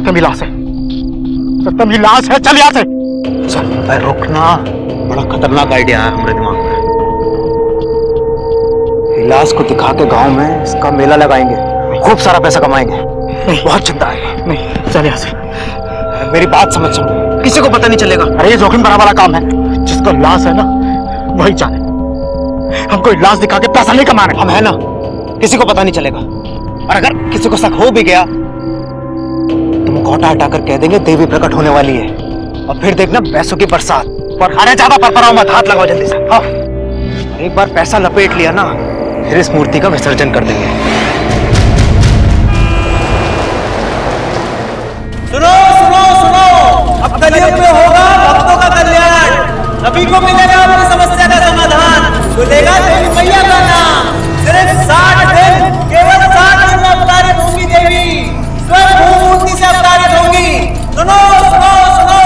सत्यम ही लाश है, सत्यम ही लाश है। चल यहाँ से। चल रुकना, बड़ा खतरनाक आइडिया है हमारे दिमाग में। लाश को दिखा के गांव में इसका मेला लगाएंगे, खूब सारा पैसा कमाएंगे। नहीं, बहुत चिंता है। नहीं, चल यहाँ से। मेरी बात समझ, किसी को पता नहीं चलेगा। अरे ये जोखिम भरा वाला काम है, जिसको लाश है ना वही जाने। हम कोई लाश दिखा के पैसा नहीं कमाने। हम है ना, किसी को पता नहीं चलेगा। और अगर किसी को शक हो भी गया तो मुखौटा हटाकर कह देंगे देवी प्रकट होने वाली है, और फिर देखना पैसों की बरसात। पर अरे ज्यादा परपराओ मत, हाथ लगाओ जल्दी से। हाँ, एक बार पैसा लपेट लिया ना, फिर इस मूर्ति का विसर्जन कर देंगे। सुनो सुनो सुनो, अब कलयुग में होगा भक्तों का कल्याण, सभी को मिलेगा अपनी समस्या का समाधान, खुलेगा देवी मैया का नाम। सिर्फ 60 दिन, केवल 60 दिन में अवतारित होंगी देवी, स्वयं मूर्ति से अवतारित होंगी। सुनो सुनो सुनो,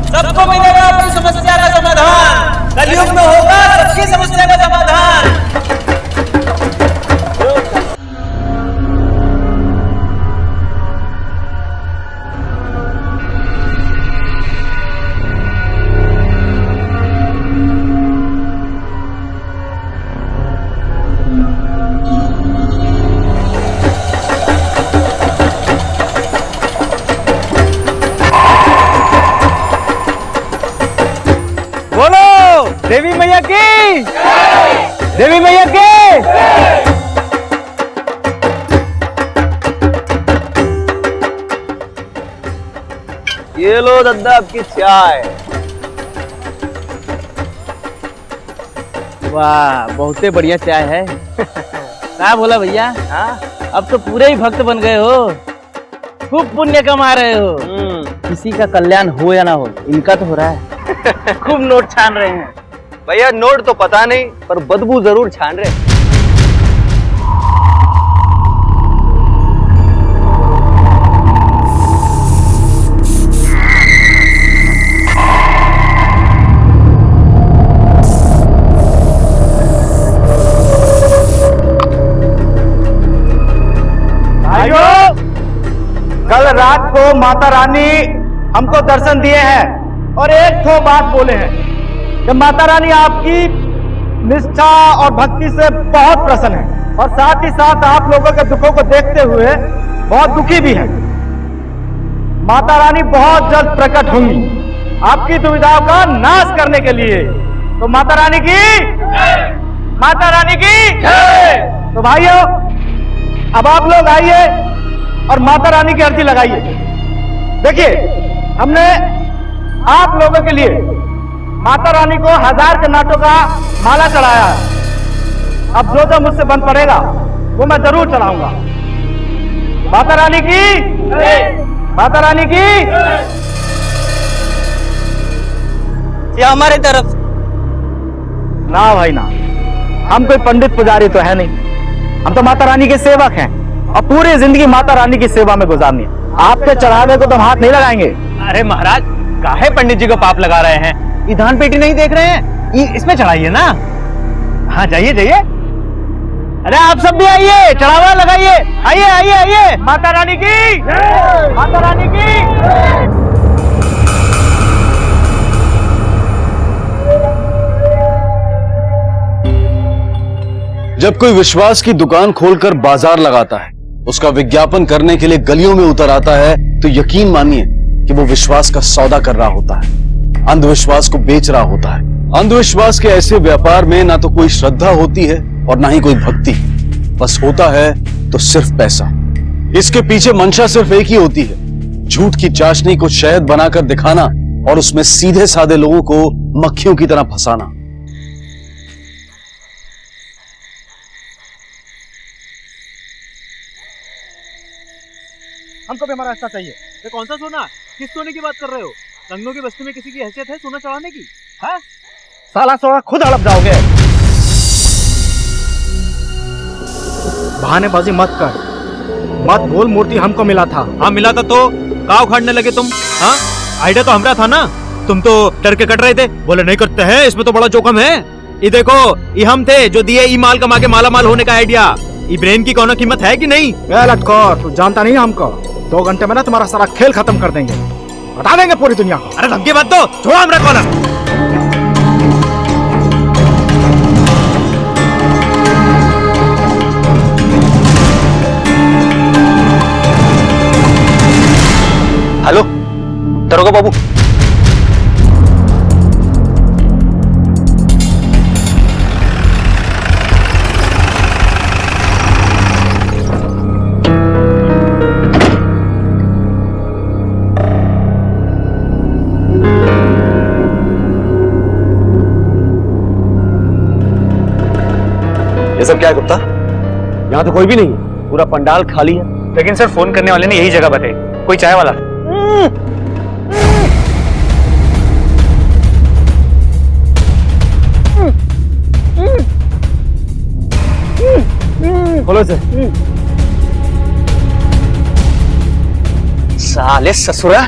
सबको मिलेगा अपनी समस्या का समाधान, कलयुग में होगा सबकी समस्या का समाधान। देवी मैया की, देवी मैया की। ये लो दादा आपकी चाय। वाह, बहुते बढ़िया चाय है। क्या बोला भैया? हाँ, अब तो पूरे ही भक्त बन गए हो, खूब पुण्य कमा रहे हो। किसी का कल्याण हो या ना हो, इनका तो हो रहा है। खूब नोट छान रहे हैं भैया। नोट तो पता नहीं, पर बदबू जरूर छान रहे। भाइयों, कल रात को माता रानी हमको दर्शन दिए हैं और एक ठो बात बोले हैं कि माता रानी आपकी निष्ठा और भक्ति से बहुत प्रसन्न है, और साथ ही साथ आप लोगों के दुखों को देखते हुए बहुत दुखी भी है। माता रानी बहुत जल्द प्रकट होंगी आपकी दुविधाओं का नाश करने के लिए। तो माता रानी की, माता रानी की। तो भाइयों, अब आप लोग आइए और माता रानी की अर्जी लगाइए। देखिए, हमने आप लोगों के लिए माता रानी को 1000 के नाटों का माला चढ़ाया है। अब जो जो मुझसे बन पड़ेगा वो मैं जरूर चढ़ाऊंगा। माता रानी की, माता रानी की। ये हमारे तरफ। ना भाई ना, हम कोई पंडित पुजारी तो है नहीं, हम तो माता रानी के सेवक हैं और पूरी जिंदगी माता रानी की सेवा में गुजारनी है। आपके चढ़ावे को तो हम हाथ नहीं लगाएंगे। अरे महाराज, काहे पंडित जी को पाप लगा रहे हैं? ये धान पेटी नहीं देख रहे हैं, इसमें चढ़ाइए ना। हाँ, जाइए जाइए। अरे आप सब भी आइए, चढ़ावा लगाइए। आइए आइए आइए। माता रानी की, माता रानी की। जब कोई विश्वास की दुकान खोलकर बाजार लगाता है, उसका विज्ञापन करने के लिए गलियों में उतर आता है, तो यकीन मानिए कि वो विश्वास का सौदा कर रहा होता है, अंधविश्वास को बेच रहा होता है। अंधविश्वास के ऐसे व्यापार में ना तो कोई श्रद्धा होती है और ना ही कोई भक्ति, बस होता है तो सिर्फ पैसा। इसके पीछे मंशा सिर्फ एक ही होती है, झूठ की चाशनी को शहद बनाकर दिखाना और उसमें सीधे साधे लोगों को मक्खियों की तरह फंसाना। हमको भी हमारा हिस्सा चाहिए। ये कौन सा सोना? किस सोने की बात कर रहे हो? लखनऊ की बस्ती में किसी की हैसियत है सोना चढ़ाने की? हाँ? साला सोना खुद हड़प जाओगे। बहानेबाजी मत कर, मत बोल मूर्ति हमको मिला था। हाँ मिला था तो का उखाड़ने लगे तुम? हाँ, आइडिया तो हमारा था ना, तुम तो डर के कट रहे थे, बोले नहीं करते हैं, इसमें तो बड़ा जोखिम है। ये देखो, ये हम थे जो दिए ई माल कमा के माला माल होने का आइडिया। ब्रेन की कोनो कीमत है कि नहीं? लटकोर, तू जानता नहीं हमको। 2 घंटे में ना तुम्हारा सारा खेल खत्म कर देंगे, बता देंगे पूरी दुनिया को। अरे धमकी मत दो, छोड़ो हमरा कोना। हेलो दरोगा बाबू, ये सब क्या है गुप्ता? यहाँ तो कोई भी नहीं है, पूरा पंडाल खाली है। लेकिन सर फोन करने वाले ने यही जगह बताई, कोई चाय वाला। खोलो इसे। साले ससुरा,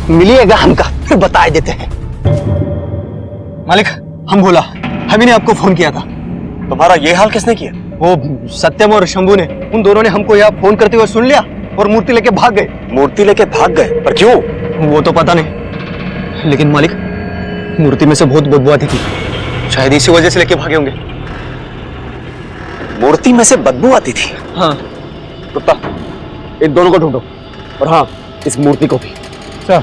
मिलिएगा हमका फिर बता देते हैं। मालिक हम बोला, हम ही ने आपको फोन किया था। तुम्हारा ये हाल किसने किया? वो सत्यम और शंभू ने, उन दोनों ने हमको यहाँ फोन करते हुए सुन लिया और मूर्ति लेके भाग गए। मूर्ति लेके भाग गए? पर क्यों? वो तो पता नहीं, लेकिन मालिक मूर्ति में से बहुत बदबू आती थी, शायद इसी वजह से लेके भागे होंगे। मूर्ति में से बदबू आती थी? हाँ। गुप्ता, इन दोनों को ढूंढो, और हाँ इस मूर्ति को भी। चल।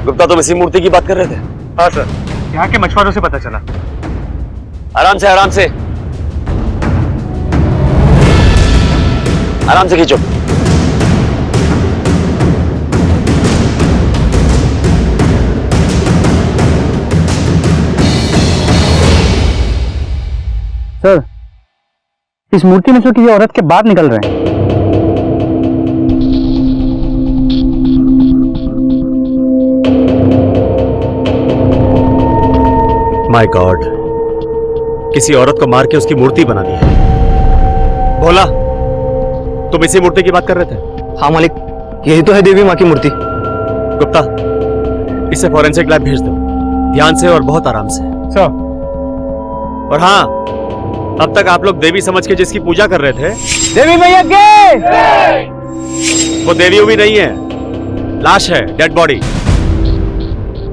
गुप्ता, तुम इसी मूर्ति की बात कर रहे थे? हाँ सर, यहाँ के मछुआरों से पता चला। आराम से, आराम से, आराम से खींचो। सर, इस मूर्ति में से किसी औरत के बाल निकल रहे हैं। माय गॉड, किसी औरत को मार के उसकी मूर्ति बना दी है। भोला, तुम इसी मूर्ति की बात कर रहे थे? हाँ मालिक, यही तो है देवी माँ की मूर्ति। गुप्ता, इसे फॉरेंसिक लैब भेज दो, ध्यान से और बहुत आराम से। चल। और हाँ, अब तक आप लोग देवी समझ के जिसकी पूजा कर रहे थे, देवी मैया के, वो देवी उवी नहीं है, लाश है, डेड बॉडी।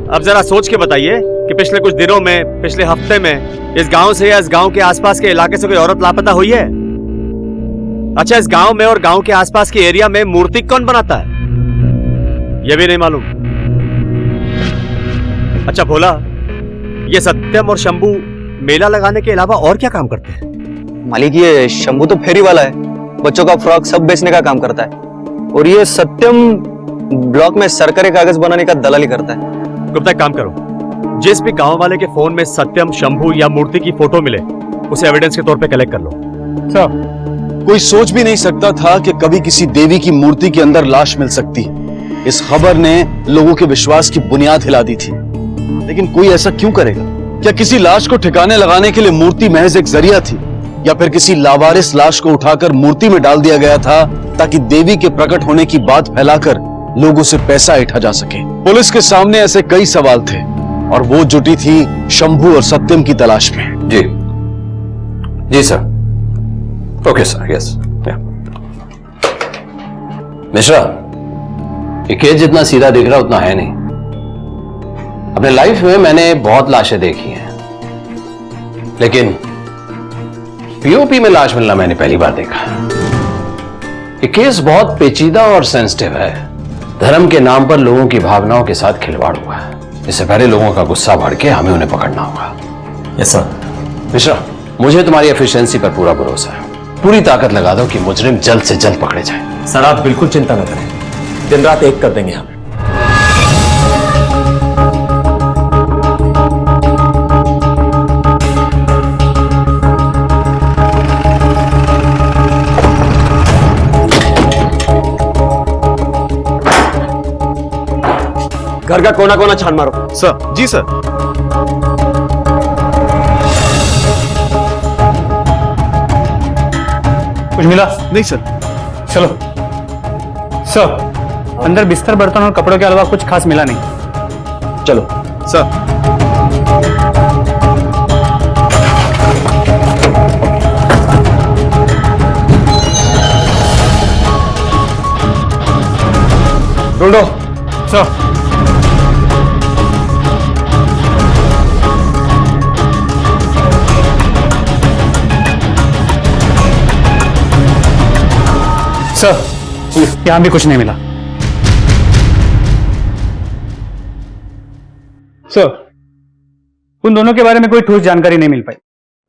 अब जरा सोच के बताइए कि पिछले कुछ दिनों में, पिछले हफ्ते में इस गांव से या इस गांव के आसपास के इलाके से कोई औरत लापता हुई है? अच्छा, इस गांव में और गांव के आसपास के एरिया में मूर्ति कौन बनाता है, यह भी नहीं मालूम? अच्छा भोला, ये सत्यम और शंभू मेला लगाने के अलावा और क्या काम करते हैं? मालिक ये शंभू तो फेरी वाला है, बच्चों का फ्रॉक सब बेचने का काम करता है, और ये सत्यम ब्लॉक में सरकारी कागज बनाने का दलाली करता है। गुप्ता, एक काम करो, जिस भी गांव वाले के फोन में सत्यम, शंभू या मूर्ति की फोटो मिले, उसे एविडेंस के तौर पे कलेक्ट कर लो। कोई सोच भी नहीं सकता था कि कभी किसी देवी की मूर्ति के अंदर लाश मिल सकती है। इस खबर ने लोगों के विश्वास की बुनियाद हिला दी थी, लेकिन कोई ऐसा क्यों करेगा? क्या किसी लाश को ठिकाने लगाने के लिए मूर्ति महज एक जरिया थी, या फिर किसी लावारिस लाश को उठाकर मूर्ति में डाल दिया गया था ताकि देवी के प्रकट होने की बात फैलाकर लोगों से पैसा ऐंठा जा सके? पुलिस के सामने ऐसे कई सवाल थे, और वो जुटी थी शंभू और सत्यम की तलाश में। जी जी sir, okay sir, yes. Mishra, ये केस जितना सीधा दिख रहा उतना है नहीं। अपने लाइफ में मैंने बहुत लाशें देखी हैं, लेकिन पीओपी में लाश मिलना मैंने पहली बार देखा। ये केस बहुत पेचीदा और सेंसिटिव है। धर्म के नाम पर लोगों की भावनाओं के साथ खिलवाड़ हुआ है। इससे पहले लोगों का गुस्सा बढ़ के हमें उन्हें पकड़ना होगा। Yes sir. मिश्रा, मुझे तुम्हारी एफिशिएंसी पर पूरा भरोसा है। पूरी ताकत लगा दो कि मुजरिम जल्द से जल्द पकड़े जाए। सर आप बिल्कुल चिंता न करें, दिन रात एक कर देंगे हम। घर का कोना कोना छान मारो। सर। जी सर। कुछ मिला? नहीं सर। चलो सर, अंदर बिस्तर, बर्तन और कपड़ों के अलावा कुछ खास मिला नहीं। चलो सर। ढूंढो सर। सर, यहां भी कुछ नहीं मिला। सर, उन दोनों के बारे में कोई ठोस जानकारी नहीं मिल पाई।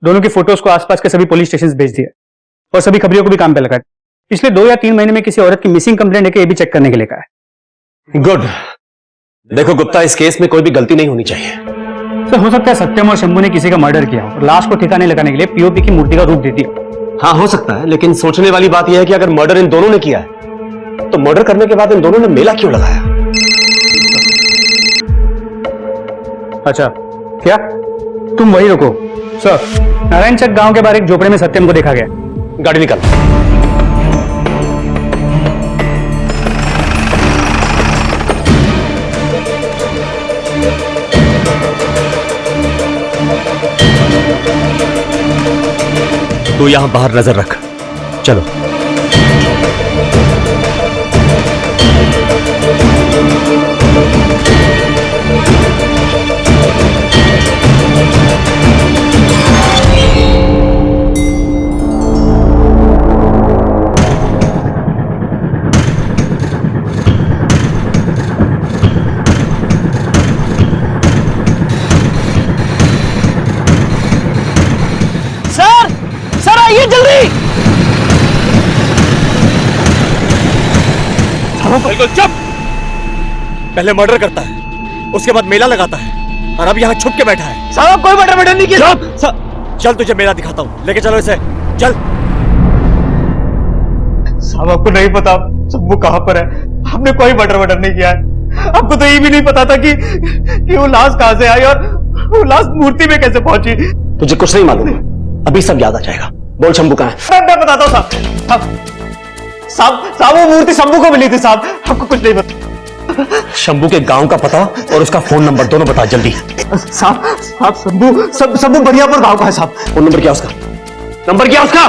दोनों की फोटोज को आसपास के सभी पुलिस स्टेशन भेज दिया और सभी खबरियों को भी काम पे लगाया। पिछले 2 या 3 महीने में किसी औरत की मिसिंग कंप्लेंट लेके ये भी चेक करने के लिए कहा है। गुड। देखो गुप्ता, इस केस में कोई भी गलती नहीं होनी चाहिए। सर, हो सकता है सत्यम और शंभू ने किसी का मर्डर किया और लाश को ठिकाने लगाने के लिए पीओपी की मूर्ति का रूप दे दिया। हाँ, हो सकता है, लेकिन सोचने वाली बात यह है कि अगर मर्डर इन दोनों ने किया है तो मर्डर करने के बाद इन दोनों ने मेला क्यों लगाया? अच्छा, क्या तुम वही रुको? सर, नारायण चक गांव के बाहर एक झोपड़े में सत्यम को देखा गया। गाड़ी निकाल। तू यहां बाहर नजर रख। चलो। सर आइए जल्दी। बिल्कुल चुप। पहले मर्डर करता है, उसके बाद मेला लगाता है और अब यहाँ छुप के बैठा है। साहब कोई मर्डर नहीं किया। चल तुझे मेला दिखाता हूँ, लेके चलो इसे, चल। साहब आपको नहीं पता शंभू कहाँ पर है? हमने कोई मर्डर नहीं किया है। आपको तो ये भी नहीं पता था कि वो लाश कहाँ से आई और वो लाश मूर्ति में कैसे पहुंची। तुझे कुछ नहीं मालूम, अभी सब याद आ जाएगा। बोल शंभू कहाँ है? मैं बताता हूँ साहब, वो मूर्ति शंभू को मिली थी साहब, आपको कुछ नहीं पता। शंभू के गांव का पता और उसका फोन नंबर दोनों बता जल्दी। साहब शंभू बढ़ियापुर गांव का है साहब। फोन नंबर क्या उसका? नंबर क्या उसका?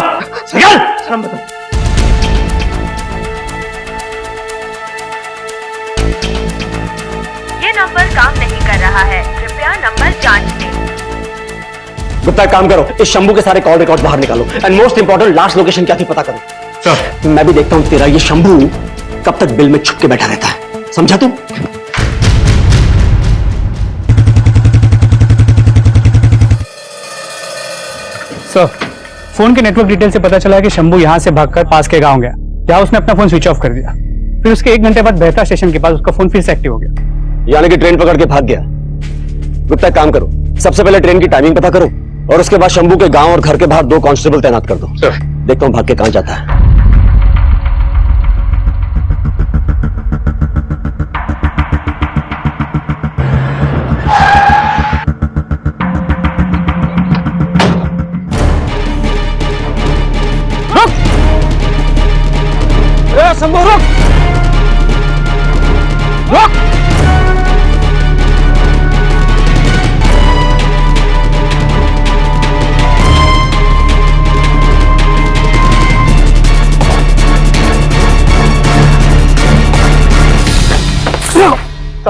ये नंबर काम नहीं कर रहा है, कृपया नंबर जांच लें। गुप्ता, काम करो, इस शंभू के सारे कॉल रिकॉर्ड बाहर निकालो and most important last location क्या थी पता करो। सर, मैं भी देखता हूं तेरा ये शंभू कब तक बिल में छुप के बैठा रहता है, समझा तुम? सर, फोन के नेटवर्क डिटेल से पता चला कि शंभू यहां से भागकर पास के गांव गया, जहां उसने अपना फोन स्विच ऑफ कर दिया। फिर उसके 1 घंटे बाद बेहतर स्टेशन के पास उसका फोन फिर से एक्टिव हो गया। यानी कि ट्रेन पकड़ के भाग गया। गुप्ता, काम करो, सबसे पहले ट्रेन की टाइमिंग पता करो और उसके बाद शंभू के गांव और घर के बाहर 2 कांस्टेबल तैनात कर दो। देखता हूं भाग के कहां जाता है। शंभू रुक, रुक।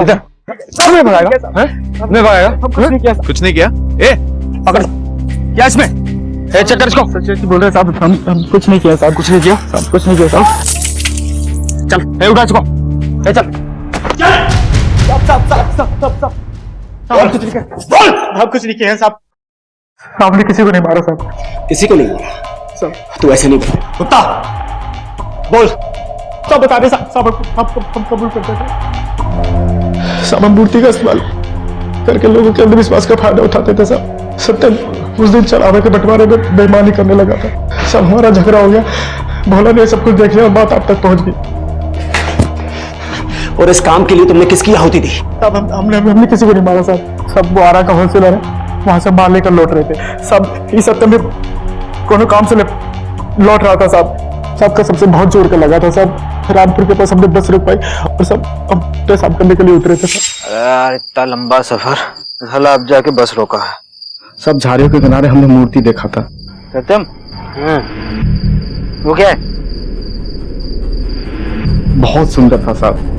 इधर नहीं भागेगा, नहीं भागेगा। कुछ नहीं किया। ए पकड़, क्या इसमें? ए, चक्कर इसको। सच बोल रहे साहब, हम कुछ नहीं किया साहब, कुछ नहीं किया साहब, कुछ नहीं किया साहब। चल, ए उठा इसको, ए चल। साहब कुछ नहीं किया। साहब कुछ नहीं किया साहब। आपने किसी को नहीं मारा साहब। किसी को नहीं मारा? तू ऐसे नहीं बोल। कुत्ता बोल, सब बता दे साहब। हम कबूल करते थे साहब, हम मूर्ति का इस्तेमाल करके लोगों के अंधविश्वास का फायदा उठाते थे साहब। सत्यम उस दिन चढ़ावे के बंटवारे में बेईमानी करने लगा था साहब। हमारा झगड़ा हो गया, भोला ने सब कुछ देख लिया और बात आप तक पहुंच गई। और इस काम के लिए तुमने किसकी आहुति दी? साहब हमने किसी को नहीं मारा साहब। सब वो आरा का होलसेलर है, वहां से माल लेकर लौट रहे थे साहब। ये सत्यम भी कोनो काम से लौट रहा था साहब। साहब का सबसे बहुत जोर का लगा था साहब। रामपुर के पास हमने बस रुक पाई और सब हम पेशाब करने के लिए उतरे थे सर। अरे यार इतना लंबा सफर, साला अब जाके बस रोका है। सब झाड़ियों के किनारे हमने मूर्ति देखा था। सत्यम, वो क्या है? बहुत सुंदर था साहब।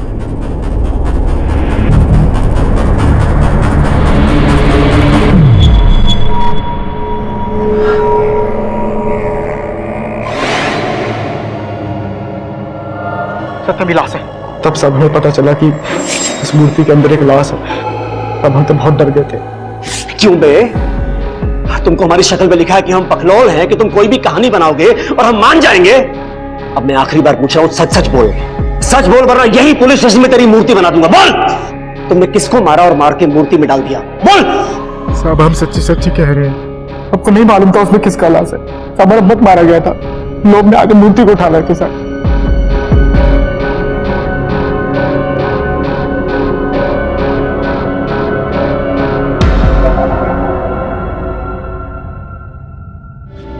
सत्यम की लाश है। तब सब हमें पता चला कि इस मूर्ति के अंदर एक लाश है। तब हम तो बहुत डर गए थे। क्यों बे? तुमको हमारी शक्ल पे लिखा है कि हम पखलौल हैं, कि तुम कोई भी कहानी बनाओगे और हम मान जाएंगे। अब मैं आखिरी बार पूछ रहा हूं, सच सच बोल, सच बोल, वरना यही पुलिस स्टेशन में तेरी मूर्ति बना दूंगा। बोल, तुमने किसको मारा और मार के मूर्ति में डाल दिया? बोल। साहब हम सच्ची सच्ची कह रहे हैं, आपको नहीं मालूम था उसमें किसका लाश है। हमारा मत मारा गया था, लोग ने आगे मूर्ति को उठा लाए थे साहब।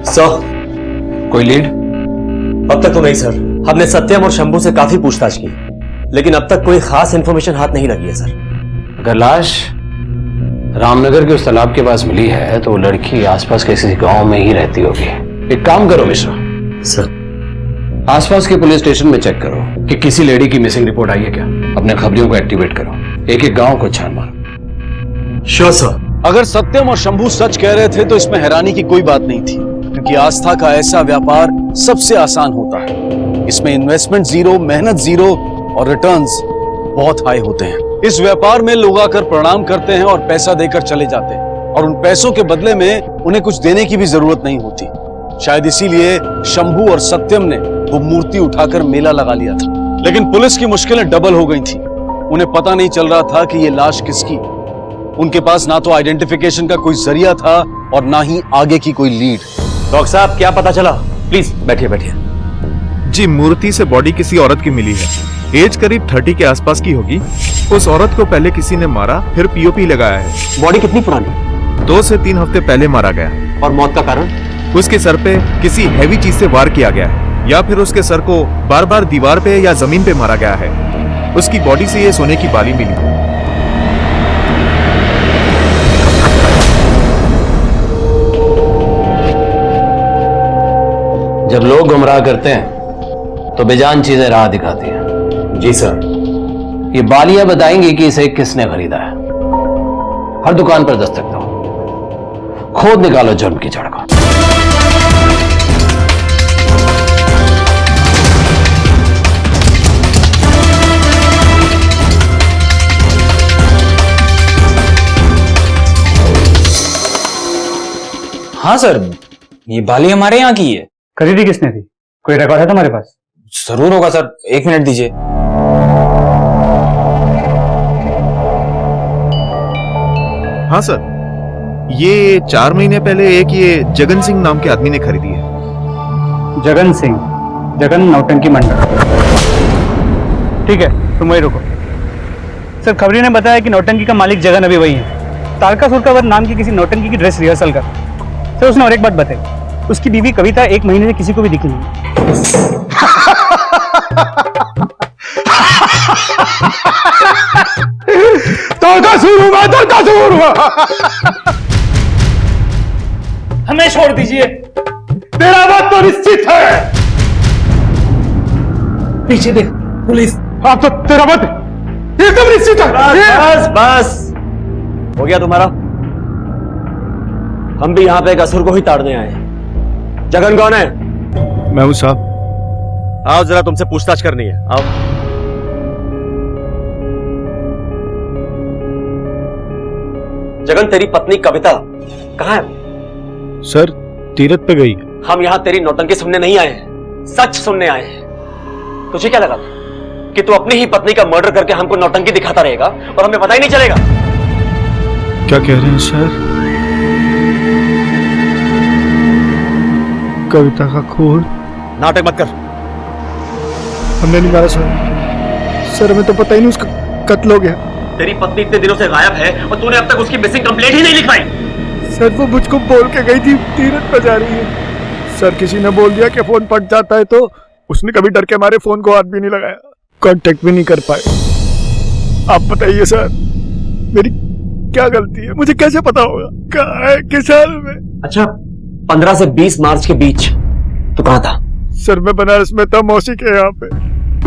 सर, कोई लीड? अब तक तो नहीं सर। हमने सत्यम और शंभू से काफी पूछताछ की, लेकिन अब तक कोई खास इंफॉर्मेशन हाथ नहीं लगी है सर। अगर लाश रामनगर के उस तालाब के पास मिली है तो वो लड़की आसपास के किसी गांव में ही रहती होगी। एक काम करो मिश्रा सर, आसपास के पुलिस स्टेशन में चेक करो कि किसी लेडी की मिसिंग रिपोर्ट आई है क्या। अपने खबरियों को एक्टिवेट करो, एक एक गांव को छान मारो। Sure sir. अगर सत्यम और शंभू सच कह रहे थे तो इसमें हैरानी की कोई बात नहीं थी, क्योंकि आस्था का ऐसा व्यापार सबसे आसान होता है। इसमें इन्वेस्टमेंट जीरो, मेहनत जीरो और रिटर्न्स बहुत हाई होते हैं। इस व्यापार में लोग आकर प्रणाम करते हैं और पैसा देकर चले जाते हैं, और उन पैसों के बदले में उन्हें कुछ देने की भी जरूरत नहीं होती। शायद इसीलिए शंभू और सत्यम ने वो मूर्ति उठाकर मेला लगा लिया था। लेकिन पुलिस की मुश्किलें डबल हो गई थी। उन्हें पता नहीं चल रहा था कि ये लाश किसकी। उनके पास ना तो आइडेंटिफिकेशन का कोई जरिया था और ना ही आगे की कोई लीड। डॉक्टर साहब, क्या पता चला? प्लीज बैठिए बैठिए। जी, मूर्ति से बॉडी किसी औरत की मिली है। एज करीब 30 के आसपास की होगी। उस औरत को पहले किसी ने मारा, फिर पीओपी लगाया है। बॉडी कितनी पुरानी? 2 से 3 हफ्ते पहले मारा गया। और मौत का कारण? उसके सर पे किसी हैवी चीज से वार किया गया है, या फिर उसके सर को बार बार दीवार पे या जमीन पे मारा गया है। उसकी बॉडी से ये सोने की बाली मिली। जब लोग गुमराह करते हैं तो बेजान चीजें राह दिखाती हैं। जी सर। ये बालियां बताएंगी कि इसे किसने खरीदा है। हर दुकान पर दस्तक दो, खोद निकालो जुर्म की जड़ को। हाँ सर, ये बाली हमारे यहाँ की है। खरीदी किसने थी? कोई रिकॉर्ड है तुम्हारे पास? जरूर होगा सर, 1 मिनट दीजिए। हाँ सर, ये 4 महीने पहले एक ये जगन सिंह नाम के आदमी ने खरीदी है। जगन सिंह, जगन नौटंकी मंडल। ठीक है, तुम वही रुको। सर, खबरी ने बताया कि नौटंकी का मालिक जगन अभी वही है। तारका सुरकावर नाम की किसी नौटंकी की ड्रेस रिहर्सल कर। सर, उसने और एक बात बताई, उसकी बीवी कविता 1 महीने से किसी को भी दिखी नहीं। हमें छोड़ दीजिए, तेरा बात तो निश्चित है। पीछे देख, पुलिस। आप तो तेरा बात एकदम निश्चित है। बस बस हो गया तुम्हारा। हम भी यहाँ पे असुर को ही ताड़ने आए हैं। जगन कौन है? मैं हूं साहब। आओ, जरा तुमसे पूछताछ करनी है। आओ। जगन, तेरी पत्नी कविता कहाँ है? सर, तीरथ पे गई। हम यहाँ तेरी नौटंकी सुनने नहीं आए हैं, सच सुनने आए हैं। तुझे क्या लगा कि तू अपनी ही पत्नी का मर्डर करके हमको नौटंकी दिखाता रहेगा और हमें पता ही नहीं चलेगा? क्या कह रहे हैं सर? कविता का खून? नाटक मत कर। हमने नहीं मारा सर। सर, हमें तो पता ही नहीं उसका कत्ल हो गया। तेरी पत्नी इतने दिनों से गायब है और तूने अब तक उसकी मिसिंग कंप्लेंट ही नहीं लिखवाई। सर, वो मुझको बोल के गई थी तीरथ पे जा रही है। सर, किसी ने बोल दिया कि फोन फट जाता है तो उसने कभी डर के मारे फोन को हाथ भी नहीं लगाया, कांटेक्ट भी नहीं कर पाए। आप बताइए सर, मेरी क्या गलती है? मुझे कैसे पता होगा कहाँ है, किस हाल में? अच्छा, 15 से 20 मार्च के बीच तो कहाँ था? सर मैं बनारस में था, मौसी के यहाँ पे।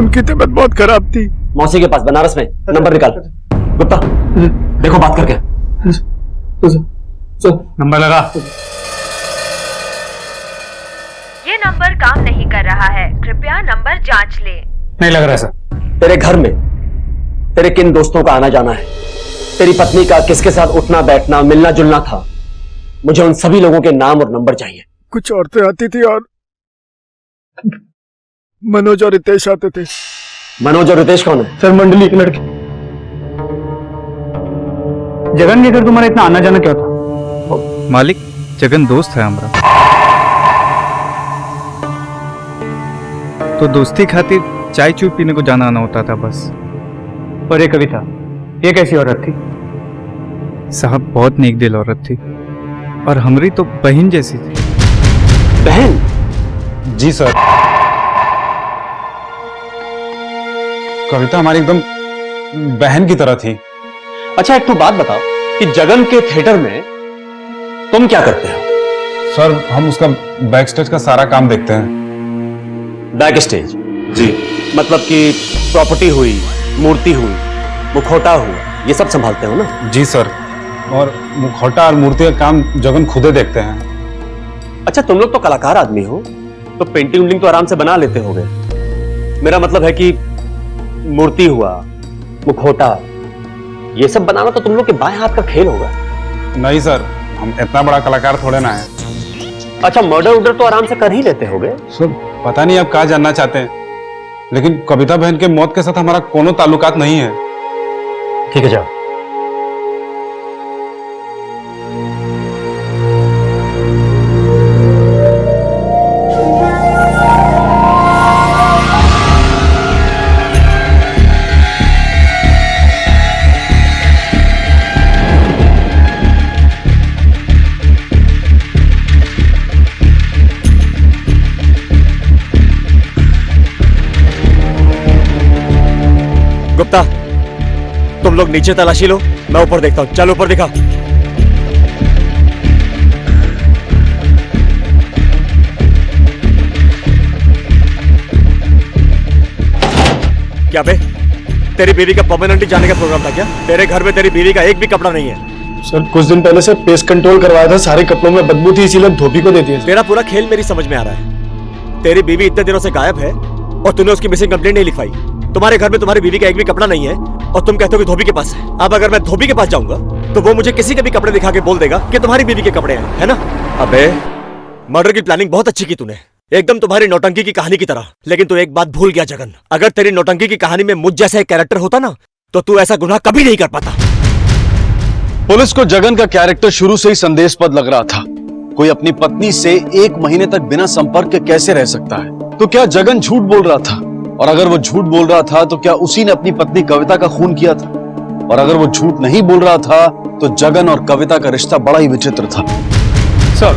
उनकी तबीयत बहुत खराब थी। मौसी के पास बनारस में? नंबर निकाल। गुप्ता देखो बात करके। नंबर लगा। ये नंबर काम नहीं कर रहा है, कृपया नंबर जांच ले। नहीं लग रहा सर। तेरे घर में तेरे किन दोस्तों का आना जाना है? तेरी पत्नी का किसके साथ उठना बैठना मिलना जुलना था? मुझे उन सभी लोगों के नाम और नंबर चाहिए। कुछ औरतें आती थी और मनोज और रितेश आते थे। मनोज और रितेश कौन है? सर मंडली के लड़के। जगन के घर तुम्हारा इतना आना जाना क्यों था? मालिक, जगन दोस्त है हमारा, तो दोस्ती खातिर चाय चूर पीने को जाना आना होता था बस। और ये कविता, ये कैसी औरत थी? साहब बहुत नेक दिल औरत थी और हमारी तो बहन जैसी थी। बहन? जी सर। कविता हमारी एकदम बहन की तरह थी। अच्छा एक तो बात बताओ कि जगन के थिएटर में तुम क्या करते हो? सर हम उसका बैक स्टेज का सारा काम देखते हैं। Back stage? जी। मतलब कि प्रॉपर्टी हुई, मूर्ति हुई, मुखौटा हुआ, ये सब संभालते हो ना? जी सर, और मुखौटा और मूर्ति का काम जगन खुदे देखते हैं। अच्छा तुम लोग तो कलाकार आदमी हो, तो पेंटिंग उंटिंग तो आराम से बना लेते होगे। मेरा मतलब है कि मूर्ति हुआ, मुखौटा, ये सब बनाना तो तुम लोग के बाएं हाथ का खेल होगा। नहीं सर, हम इतना बड़ा कलाकार थोड़े ना है। अच्छा मर्डर उर्डर तो आराम से कर ही लेते होगे। सर पता नहीं आप क्या जानना चाहते हैं, लेकिन कविता बहन के मौत के साथ हमारा कोनो ताल्लुकात नहीं है। ठीक है जाओ। गुप्ता तुम लोग नीचे तलाशी लो, मैं ऊपर देखता हूं। चल ऊपर दिखा। क्या बे, तेरी बीवी का परमानेंटली जाने का प्रोग्राम था क्या? तेरे घर में तेरी बीवी का एक भी कपड़ा नहीं है। सर कुछ दिन पहले से पेस्ट कंट्रोल करवाया था, सारे कपड़ों में बदबू थी, इसीलिए धोबी को दे दिया। तेरा पूरा खेल मेरी समझ में आ रहा है। तेरी बीवी इतने दिनों से गायब है और तूने उसकी मिसिंग कंप्लेंट नहीं लिखवाई। तुम्हारे घर में तुम्हारी बीवी का एक भी कपड़ा नहीं है और तुम कहते हो कि धोबी के पास है। अब अगर मैं धोबी के पास जाऊंगा तो वो मुझे किसी के भी कपड़े दिखा के बोल देगा कि तुम्हारी बीवी के कपड़े हैं, है ना? अबे मर्डर की प्लानिंग बहुत अच्छी की तूने, एकदम तुम्हारी नौटंकी की कहानी की तरह। लेकिन तू एक बात भूल गया जगन, अगर तेरी नौटंकी की कहानी में मुझ जैसा एक कैरेक्टर होता ना तो तू ऐसा गुनाह कभी नहीं कर पाता। पुलिस को जगन का कैरेक्टर शुरू से ही संदेशपद लग रहा था। कोई अपनी पत्नी से 1 महीने तक बिना संपर्क के कैसे रह सकता है? तो क्या जगन झूठ बोल रहा था? और अगर वो झूठ बोल रहा था तो क्या उसी ने अपनी पत्नी कविता का खून किया था? और अगर वो झूठ नहीं बोल रहा था तो जगन और कविता का रिश्ता बड़ा ही विचित्र था। सर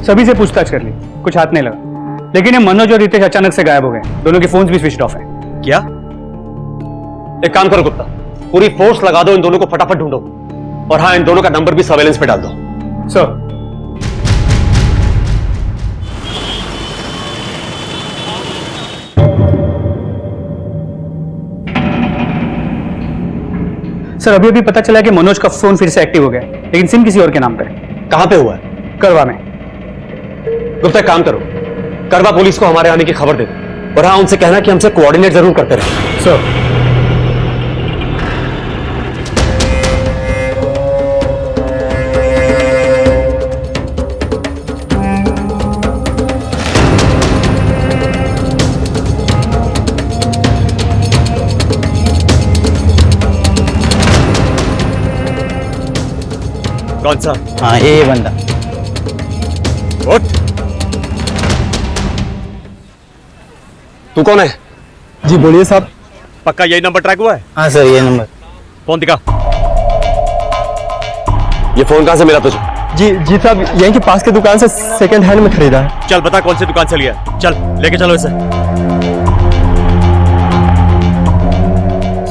सभी से पूछताछ कर ली, कुछ हाथ नहीं लगा, लेकिन ये मनोज और रितेश अचानक से गायब हो गए। दोनों के फोन्स भी स्विच ऑफ है। क्या? एक काम करो गुप्ता, पूरी फोर्स लगा दो, इन दोनों को फटाफट ढूंढो। और हाँ, इन दोनों का नंबर भी सर्वेलेंस पे डाल दो। सर सर अभी अभी पता चला कि मनोज का फोन फिर से एक्टिव हो गया, लेकिन सिम किसी और के नाम पर है। कहां पे हुआ है? करवा में। गुप्ता काम करो, करवा पुलिस को हमारे आने की खबर दे दो। और हाँ, उनसे कहना कि हमसे कोऑर्डिनेट जरूर करते रहे। सर कौन सा? हाँ ये बंदा। उठ। तू कौन है? जी बोलिए साहब। पक्का यही नंबर ट्रैक हुआ है? हाँ सर ये नंबर। फोन दिखा। ये फोन कहां से मिला तुझे? जी साहब, यहीं के पास की दुकान से सेकंड हैंड में खरीदा है। चल बता कौन सी दुकान से लिया, चल लेके चलो इसे।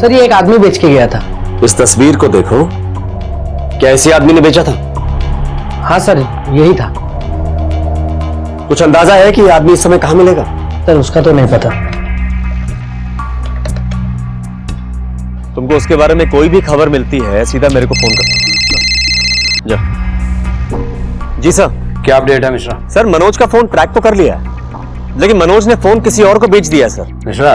सर ये एक आदमी बेच के गया था। इस तस्वीर को देखो, क्या इसी आदमी ने बेचा था? हाँ सर यही था। कुछ अंदाजा है कि ये आदमी इस समय कहां मिलेगा? सर उसका तो नहीं पता। तुमको उसके बारे में कोई भी खबर मिलती है सीधा मेरे को फोन कर। जा। जी सर। क्या अपडेट है मिश्रा? सर मनोज का फोन ट्रैक तो कर लिया है, लेकिन मनोज ने फोन किसी और को बेच दिया सर। मिश्रा,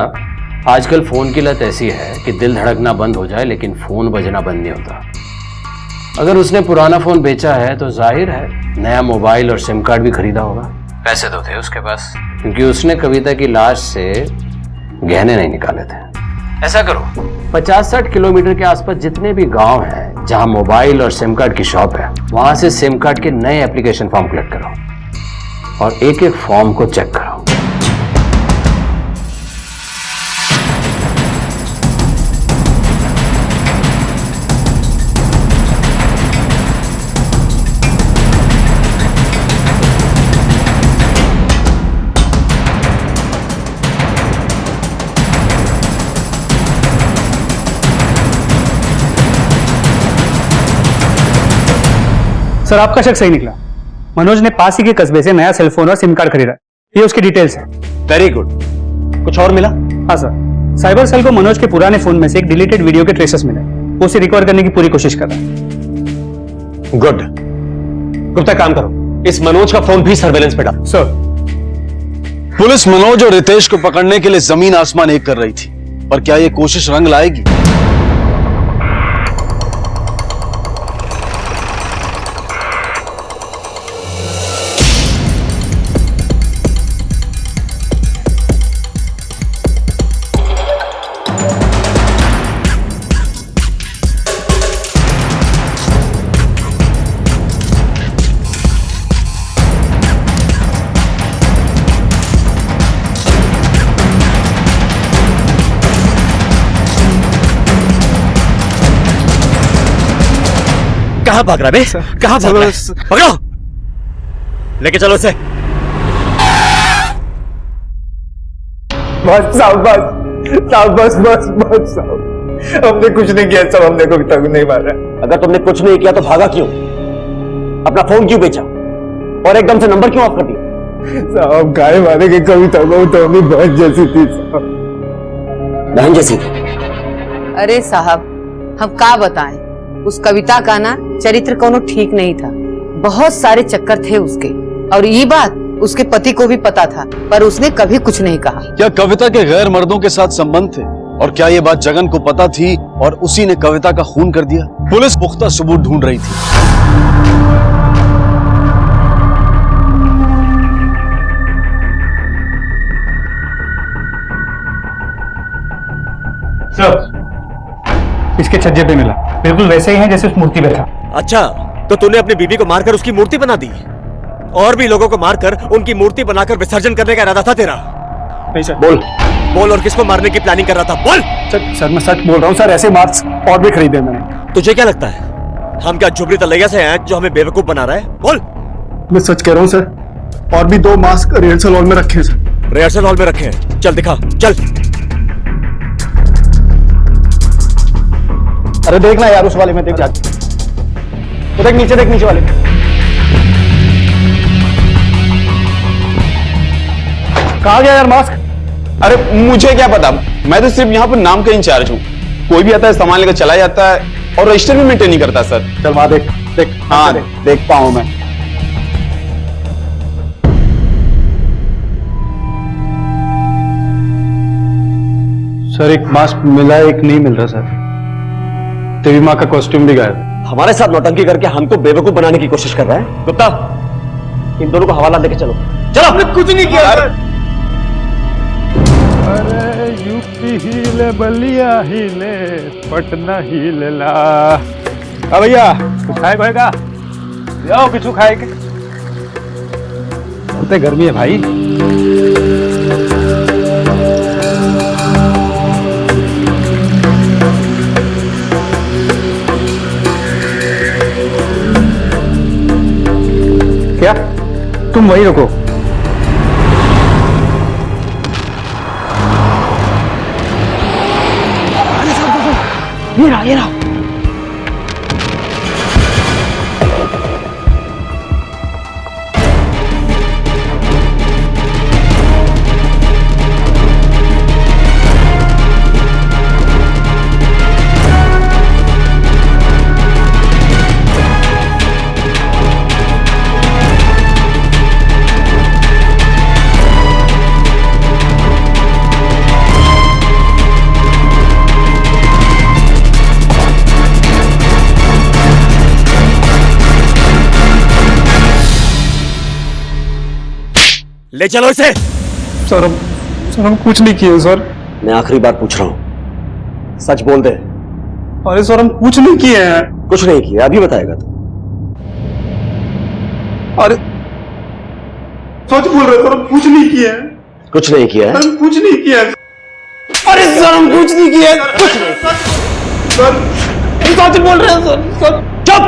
आजकल फोन की लत ऐसी है कि दिल धड़कना बंद हो जाए लेकिन फोन बजना बंद नहीं होता। अगर उसने पुराना फोन बेचा है तो जाहिर है नया मोबाइल और सिम कार्ड भी खरीदा होगा। पैसे तो थे उसके पास, क्योंकि उसने कविता की लाश से गहने नहीं निकाले थे। ऐसा करो, 50-60 किलोमीटर के आसपास जितने भी गांव हैं जहां मोबाइल और सिम कार्ड की शॉप है, वहां से सिम कार्ड के नए एप्लीकेशन फॉर्म कलेक्ट करो और एक एक फॉर्म को चेक करो। सर आपका शक सही निकला। मनोज ने पास ही के कस्बे से नया सेलफोन और सिम कार्ड खरीदा। ये उसकी डिटेल्स है। Very good. कुछ और मिला? हाँ सर, साइबर सेल को मनोज के पुराने फोन में से एक डिलीटेड वीडियो के ट्रेसेस मिले। वो उसे रिकवर करने की पूरी कोशिश कर रहा है। गुड। गुप्ता काम करो, इस मनोज का फोन भी सर्वेलेंस पे डालो। सर। पुलिस मनोज और रितेश को पकड़ने के लिए जमीन आसमान एक कर रही थी, पर क्या यह कोशिश रंग लाएगी? कहां भाग रहा है बे? कहां भाग रहा है? पकड़ो, लेके चलो इसे। बस साहब, बस साहब, हमने कुछ नहीं किया साहब, हमने कोई तक नहीं मारा। अगर तुमने कुछ नहीं किया तो भागा क्यों? अपना फोन क्यों बेचा और एकदम से नंबर क्यों ऑफ कर दिया? साहब गाय मारे की कविता तो अपनी बहन जैसी थी साहब। बहन जैसी? अरे साहब हम क्या बताएं, उस कविता का ना चरित्र कोनो ठीक नहीं था। बहुत सारे चक्कर थे उसके, और ये बात उसके पति को भी पता था, पर उसने कभी कुछ नहीं कहा। क्या कविता के गैर मर्दों के साथ संबंध थे? और क्या ये बात जगन को पता थी और उसी ने कविता का खून कर दिया? पुलिस पुख्ता सबूत ढूंढ रही थी। सर इसके छज्जे पे मिला, बिल्कुल वैसे ही है जैसे उस मूर्ति पे था। अच्छा, तो तूने अपनी बीवी को मारकर उसकी मूर्ति बना दी और भी लोगों को मारकर उनकी मूर्ति बनाकर विसर्जन करने का इरादा था तेरा? नहीं सर। बोल और किसको मारने की प्लानिंग कर रहा था? बोल। सर मैं सच बोल रहा हूँ सर, ऐसे मार्क्स और भी खरीदे मैंने। तुझे क्या लगता है हम क्या झुबरी तलैया से हैं जो हमें बेवकूफ बना रहा है? बोल। मैं सच कह रहा हूँ सर, और भी 2 मास्क रिहर्सल हॉल में रखे हैं सर। रिहर्सल हॉल में रखे हैं? चल दिखा, चल। अरे देखना यार उस वाले में, देख जाके तो देख नीचे वाले में। कहाँ गया यार मास्क? अरे मुझे क्या पता, मैं तो सिर्फ यहाँ पर नाम का इंचार्ज हूँ। कोई भी आता है सामान लेकर चला जाता है और रजिस्टर भी मेंटेन नहीं करता सर। चल वहां देख। हाँ देखता हूँ मैं। सर एक मास्क मिला है, एक नहीं मिल रहा सर। तेरी माँ का कॉस्ट्यूम भी गायब। हमारे साथ नौटंकी करके हमको बेवकूफ बनाने की कोशिश कर रहा है। गुप्ता, इन दोनों को हवाला लेके चलो। चलो। हमने कुछ नहीं किया सर। अरे यूपी हिले, बलिया हिले, पटना हिले ला। भैया कुछ खाए खाएगा? जाओ कुछ खाए के। बहुत गर्मी है भाई। क्या? तुम वही रुको। ये रहा। ले चलो इसे। सर हम कुछ नहीं किए सर। मैं आखिरी बार पूछ रहा हूं, सच बोल दे। अरे सर हम कुछ नहीं किए हैं। कुछ नहीं किया, अभी बताएगा तू। अरे सच बोल रहे सर, हम कुछ नहीं किए हैं। कुछ नहीं किया है? हम कुछ नहीं किया है। अरे सर हम कुछ नहीं किया है। कुछ नहीं। सर सच बोल रहे हैं सर। चुप।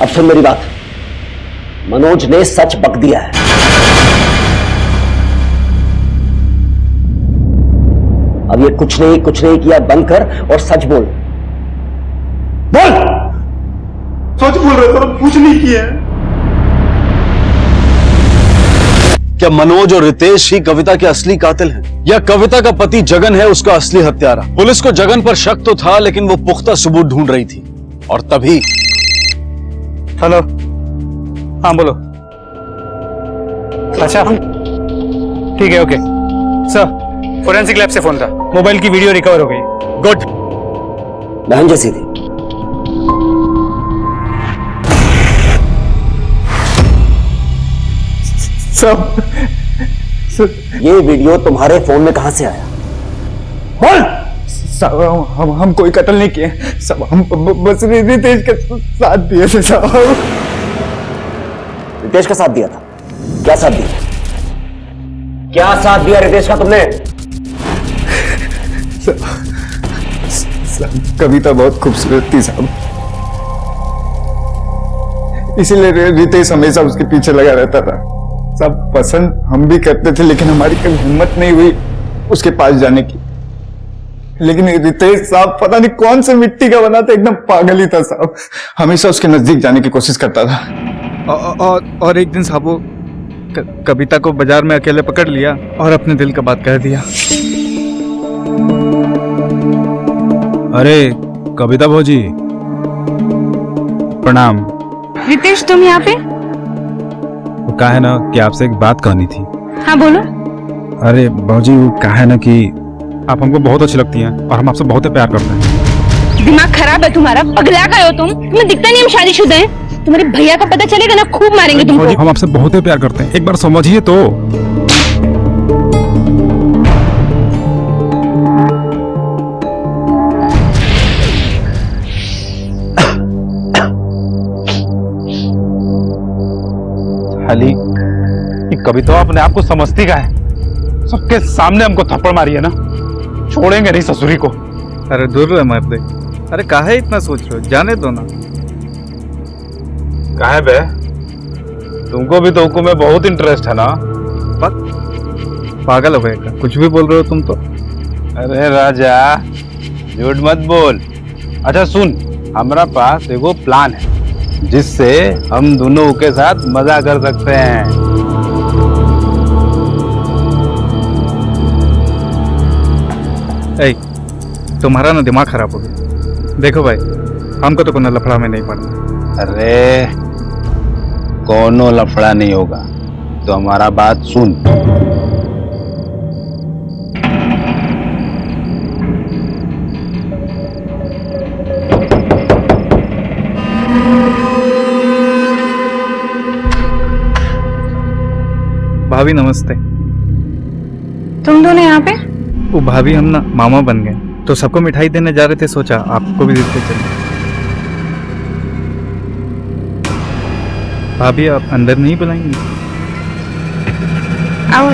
अब सुन मेरी बात, मनोज ने सच बक दिया है। अब ये कुछ नहीं किया बंद कर और सच बोल। बोल। सच बोल रहे सर, हम कुछ नहीं किए हैं। क्या मनोज और रितेश ही कविता के असली कातिल हैं? या कविता का पति जगन है उसका असली हत्यारा? पुलिस को जगन पर शक तो था, लेकिन वो पुख्ता सबूत ढूंढ रही थी। और तभी हेलो, हाँ बोलो। अच्छा ठीक है, ओके सर। फोरेंसिक लैब से फोन था, मोबाइल की वीडियो रिकवर हो गई। गुड। बहन जैसी थी। सब ये वीडियो तुम्हारे फोन में कहां से आया? बोल। सब हम कोई कत्ल नहीं किए सब, हम बस रितेश के साथ दिए थे साहब। रितेश का साथ दिया था? क्या साथ दिया? क्या साथ दिया रितेश का तुमने? कविता बहुत खूबसूरत थी साहब, इसीलिए रितेश हमेशा उसके पीछे लगा रहता था। सब पसंद हम भी करते थे, लेकिन हमारी कभी हिम्मत नहीं हुई उसके पास जाने की। लेकिन रितेश साहब पता नहीं कौन से मिट्टी का बना था, एकदम पागल ही था साहब। हमेशा उसके नजदीक जाने की कोशिश करता था। और एक दिन साहब वो कविता को बाजार में अकेले पकड़ लिया और अपने दिल का बात कह दिया। अरे कविता भौजी प्रणाम। रितेश तुम यहाँ पे? वो कहा है ना कि आपसे एक बात कहनी थी। हाँ बोलो। अरे भौजी वो कहा है ना कि आप हमको बहुत अच्छी लगती हैं और हम आपसे बहुत प्यार करते हैं। दिमाग खराब है तुम्हारा, पगला गए हो तुम? तुम्हें दिखता नहीं हम शादीशुदा हैं? तुम्हारे भैया का पता चलेगा ना, खूब मारेंगे तुमको। हम आपसे बहुत प्यार करते हैं, एक बार समझिए तो। खाली ये कविता अपने आप को समझती का है, सबके सामने हमको थप्पड़ मारी है ना, छोड़ेंगे नहीं ससुरी को। अरे दूर रहे मर्दे। अरे काहे इतना सोच रहे हो, जाने दो ना। काहे बे, तुमको भी तो हुक्म में बहुत इंटरेस्ट है ना? पागल हो गए क्या? कुछ भी बोल रहे हो तुम तो। अरे राजा झूठ मत बोल। अच्छा सुन, हमारा पास एगो प्लान है जिससे हम दोनों के साथ मजा कर सकते हैं। ऐ, तुम्हारा ना दिमाग खराब हो गया। देखो भाई, हमको तो कोनो लफड़ा में नहीं पड़ना। अरे कोनो लफड़ा नहीं होगा, तो हमारा बात सुन। भाभी नमस्ते। तुम दोनों यहाँ पे? वो भाभी हम ना मामा बन गए, तो सबको मिठाई देने जा रहे थे, सोचा आपको भी देते चले। भाभी आप अंदर नहीं बुलाएंगे? आओ।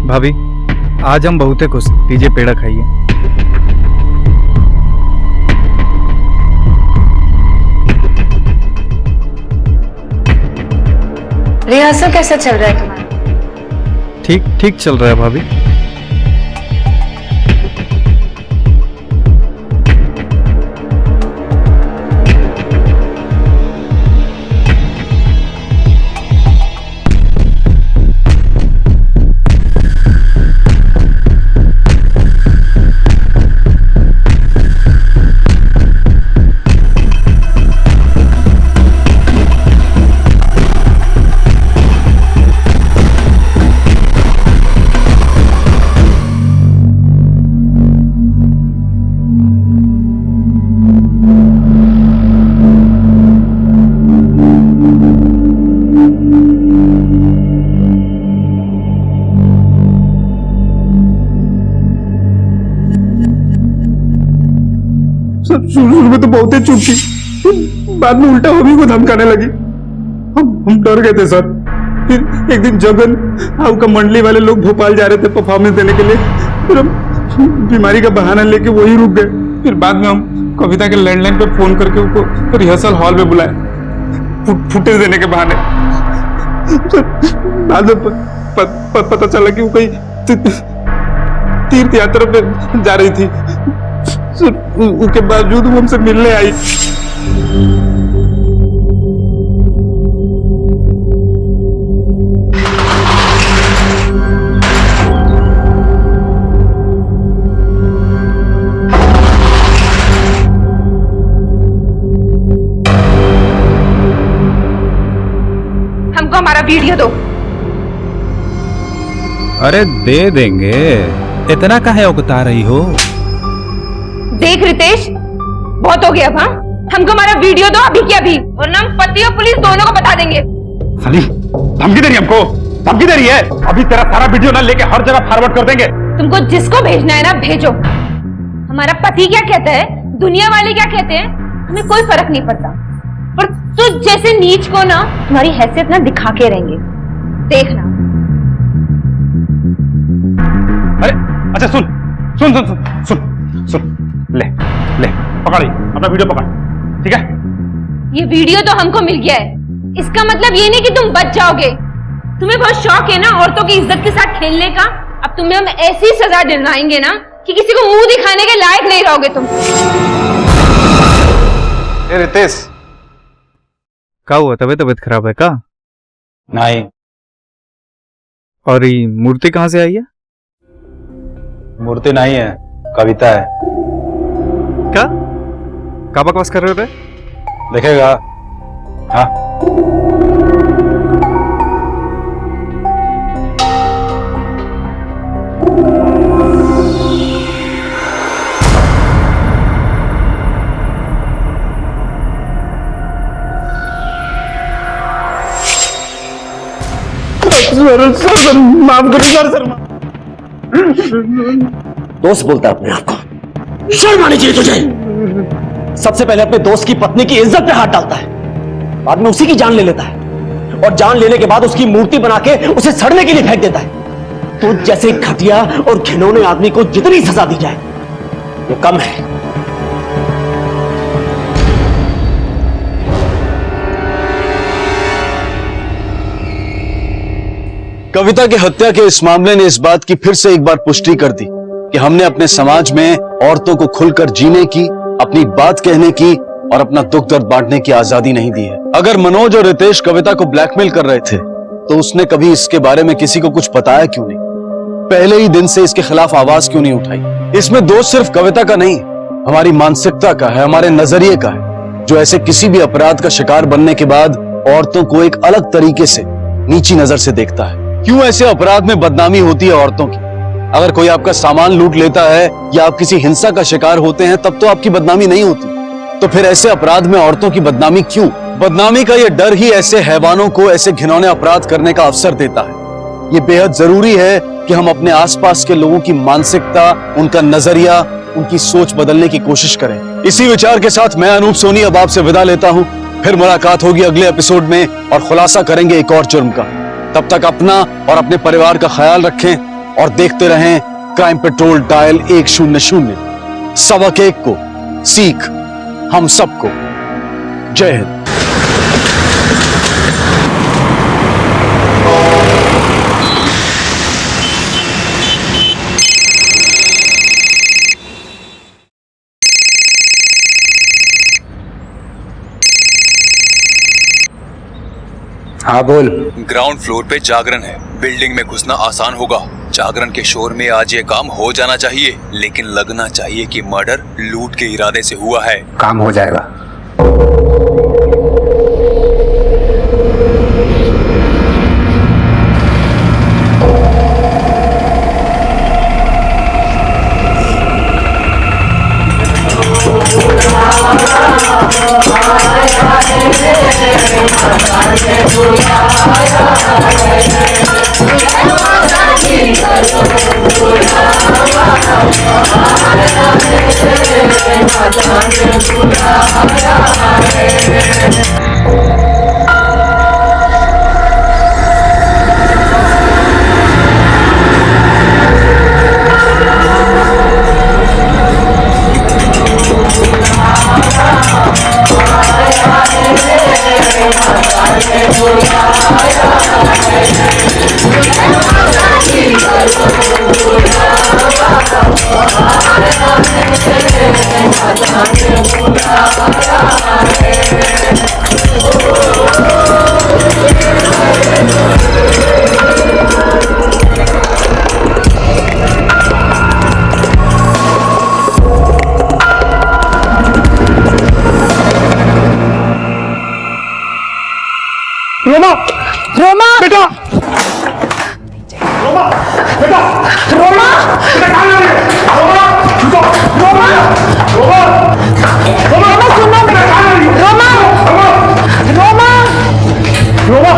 भाभी आज हम बहुते खुश। लीजिए पेड़ा खाइए। रिहर्सल कैसा चल रहा है तुम्हारा? ठीक ठीक चल रहा है भाभी। शुरू में तो बहुत ही चुप थी, बाद में उल्टा हमी को धमकाने लगी। हम डर गए थे सर। फिर एक दिन जगन आपका मंडली वाले लोग भोपाल जा रहे थे परफॉर्मेंस देने के लिए। फिर हम बीमारी का बहाना लेके वही रुक गए। फिर बाद में हम कविता के लैंडलाइन पे फोन करके उनको रिहर्सल हॉल में बुलाए फुटेज देने के बहाने। बाद में पता चला कि वो कहीं तीर्थ यात्रा पे जा रही थी। उसके बावजूद वो हमसे मिलने आई। हमको हमारा वीडियो दो। अरे दे देंगे, इतना काहे उकता रही हो? देख रितेश, बहुत हो गया। हाँ, हमको हमारा वीडियो दो अभी के अभी, वरना हम पति और पुलिस दोनों को बता देंगे। साली धमकी दे रही है हमको, धमकी दे रही है। अभी तेरा सारा वीडियो ना लेके हर जगह फॉरवर्ड कर देंगे। तुमको जिसको भेजना है ना भेजो। हमारा पति क्या कहता है, दुनिया वाले क्या कहते हैं, हमें कोई फर्क नहीं पड़ता। पर तू जैसे नीच को ना तुम्हारी हैसियत ना दिखा के रहेंगे, देखना। अरे अच्छा सुन सुन सुन सुन सुन सुन, ले ले पकड़ अपना वीडियो पकड़, ठीक है? ये वीडियो तो हमको मिल गया है, इसका मतलब ये नहीं कि तुम बच जाओगे। तुम्हें बहुत शौक है ना औरतों की इज्जत के साथ खेलने का। अब तुम्हें हम ऐसी सजा दिलवाएंगे ना कि किसी को मुंह दिखाने के लायक नहीं रहोगे तुम। रितेश, क्या हुआ? तबीयत खराब है का? नहीं। और ये मूर्ति कहाँ से आई है? मूर्ति नहीं है, कविता है। क्या बकवास कर रहे थे? देखेगा। हाँ सर माफ करो सर। दोस्त बोलता है अपने आप को, शर्म आनी चाहिए तुझे। सबसे पहले अपने दोस्त की पत्नी की इज्जत पे हाथ डालता है, बाद में उसी की जान ले लेता है, और जान लेने के बाद उसकी मूर्ति बना के उसे सड़ने के लिए फेंक देता है। तो जैसे घटिया और घिनौने आदमी को जितनी सजा दी जाए वो कम है। कविता की हत्या के इस मामले ने इस बात की फिर से एक बार पुष्टि कर दी कि हमने अपने समाज में औरतों को खुलकर जीने की, अपनी बात कहने की और अपना दुख दर्द बांटने की आजादी नहीं दी है। अगर मनोज और रितेश कविता को ब्लैकमेल कर रहे थे तो उसने कभी इसके बारे में किसी को कुछ बताया क्यों नहीं? पहले ही दिन से इसके खिलाफ आवाज क्यों नहीं उठाई? इसमें दोष सिर्फ कविता का नहीं, हमारी मानसिकता का है, हमारे नजरिए का है, जो ऐसे किसी भी अपराध का शिकार बनने के बाद औरतों को एक अलग तरीके से, नीची नजर से देखता है। क्यों ऐसे अपराध में बदनामी होती है औरतों की? अगर कोई आपका सामान लूट लेता है या आप किसी हिंसा का शिकार होते हैं तब तो आपकी बदनामी नहीं होती, तो फिर ऐसे अपराध में औरतों की बदनामी क्यों? बदनामी का यह डर ही ऐसे हैवानों को ऐसे घिनौने अपराध करने का अवसर देता है। ये बेहद जरूरी है कि हम अपने आसपास के लोगों की मानसिकता, उनका नजरिया, उनकी सोच बदलने की कोशिश करें। इसी विचार के साथ मैं अनूप सोनी अब आपसे विदा लेता हूं। फिर मुलाकात होगी अगले एपिसोड में और खुलासा करेंगे एक और जुर्म का। तब तक अपना और अपने परिवार का ख्याल रखें। और देखते रहें क्राइम पेट्रोल डायल 100 1 को सीख हम सबको। जय हिंद। हाँ बोल। ग्राउंड फ्लोर पे जागरण है, बिल्डिंग में घुसना आसान होगा। जागरण के शोर में आज ये काम हो जाना चाहिए, लेकिन लगना चाहिए कि मर्डर लूट के इरादे से हुआ है। काम हो जाएगा। रोमा, रोमा बेटा, रोमा, बेटा, रोमा बेटा कहाँ जा रही है? रोमा, रुको, रोमा, रोमा, रोमा, सुनो, बेटा कहाँ जा रही है? रोमा, रोमा, रोमा,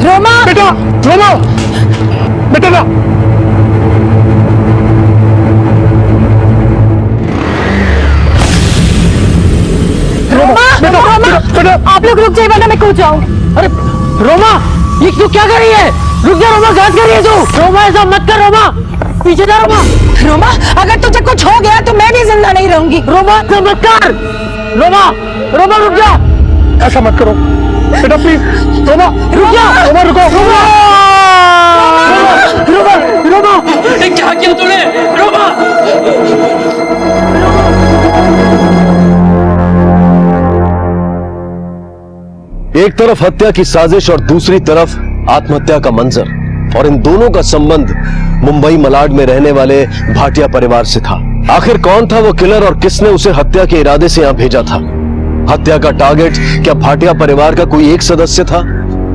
रोमा, बेटा, रोमा, बेटा ना। रोमा, आप लोग रुक जाइए वरना मैं कूद जाऊं। अरे रोमा, ये तू क्या कर रही है? रुक जा रोमा, गलत कर रही है तू। रोमा ऐसा मत कर रोमा, पीछे जा रोमा। रोमा, अगर तुझे कुछ हो गया तो मैं भी जिंदा नहीं रहूंगी। रोमा ऐसा मत कर। रोमा, रोमा रुक जा। ऐसा मत करो बेटा, प्लीज। रोमा, रुक जा। रोमा रुको। रोमा, रोमा, रोमा, क्या किया तूने? रोमा, एक तरफ हत्या की साजिश और दूसरी तरफ आत्महत्या का मंजर, और इन दोनों का संबंध मुंबई मलाड में रहने वाले भाटिया परिवार से था। आखिर कौन था वो किलर और किसने उसे हत्या के इरादे से यहां भेजा था? हत्या का टारगेट क्या भाटिया परिवार का कोई एक सदस्य था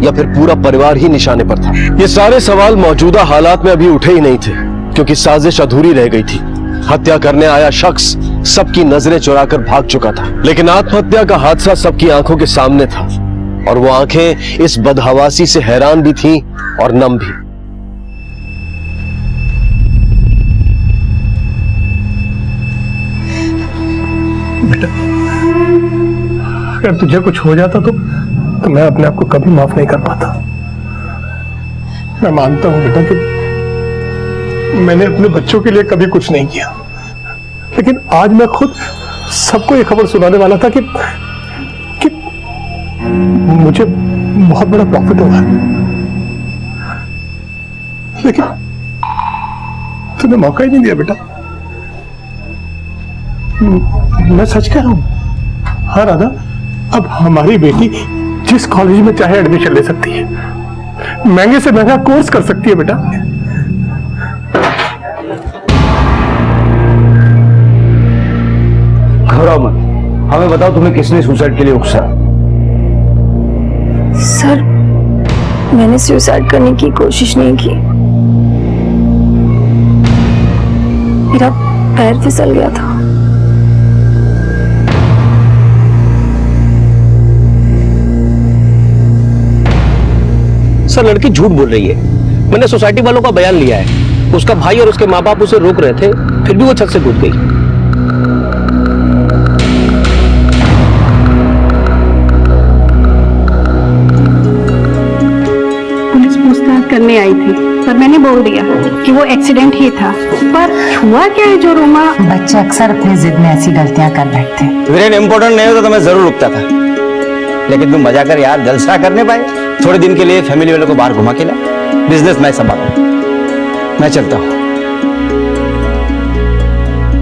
या फिर पूरा परिवार ही निशाने पर था? ये सारे सवाल मौजूदा हालात में अभी उठे ही नहीं थे, क्योंकि साजिश अधूरी रह गई थी। हत्या करने आया शख्स सबकी नजरें चुराकर भाग चुका था, लेकिन आत्महत्या का हादसा सबकी आंखों के सामने था, और वो आंखें इस बदहवासी से हैरान भी थीं और नम भी। बेटा, अगर तुझे कुछ हो जाता तो मैं अपने आप को कभी माफ नहीं कर पाता। मैं मानता हूं बेटा कि मैंने अपने बच्चों के लिए कभी कुछ नहीं किया, लेकिन आज मैं खुद सबको ये खबर सुनाने वाला था कि मुझे बहुत बड़ा प्रॉफिट हो रहा है, लेकिन तूने मौका ही नहीं दिया बेटा। मैं सच कह रहा हूं। हाँ राधा, अब हमारी बेटी जिस कॉलेज में चाहे एडमिशन ले सकती है, महंगे से महंगा कोर्स कर सकती है बेटा। घबराओ मत, हमें बताओ तुम्हें किसने सुसाइड के लिए उकसा? सर, मैंने सुसाइड करने की कोशिश नहीं की, मेरा पैर फिसल गया था। सर, लड़की झूठ बोल रही है। मैंने सोसाइटी वालों का बयान लिया है। उसका भाई और उसके माँ बाप उसे रोक रहे थे, फिर भी वो छत से कूद गई। पुलिस पूछताछ करने आई थी। पर मैंने बोल दिया कि वो एक्सीडेंट ही था। पर हुआ क्या है जो रोमा? बच्चे अक्सर अपनी जिद में ऐसी गलतियां कर बैठते हैं। वीरेन इम्पोर्टेंट नहीं होता तो मैं जरूर रुकता था, लेकिन तुम मजा कर यार, जलसा करने पाए। थोड़े दिन के लिए फैमिली वालों को बाहर घुमा के ला, बिजनेस मैं संभालूं। मैं चलता हूं।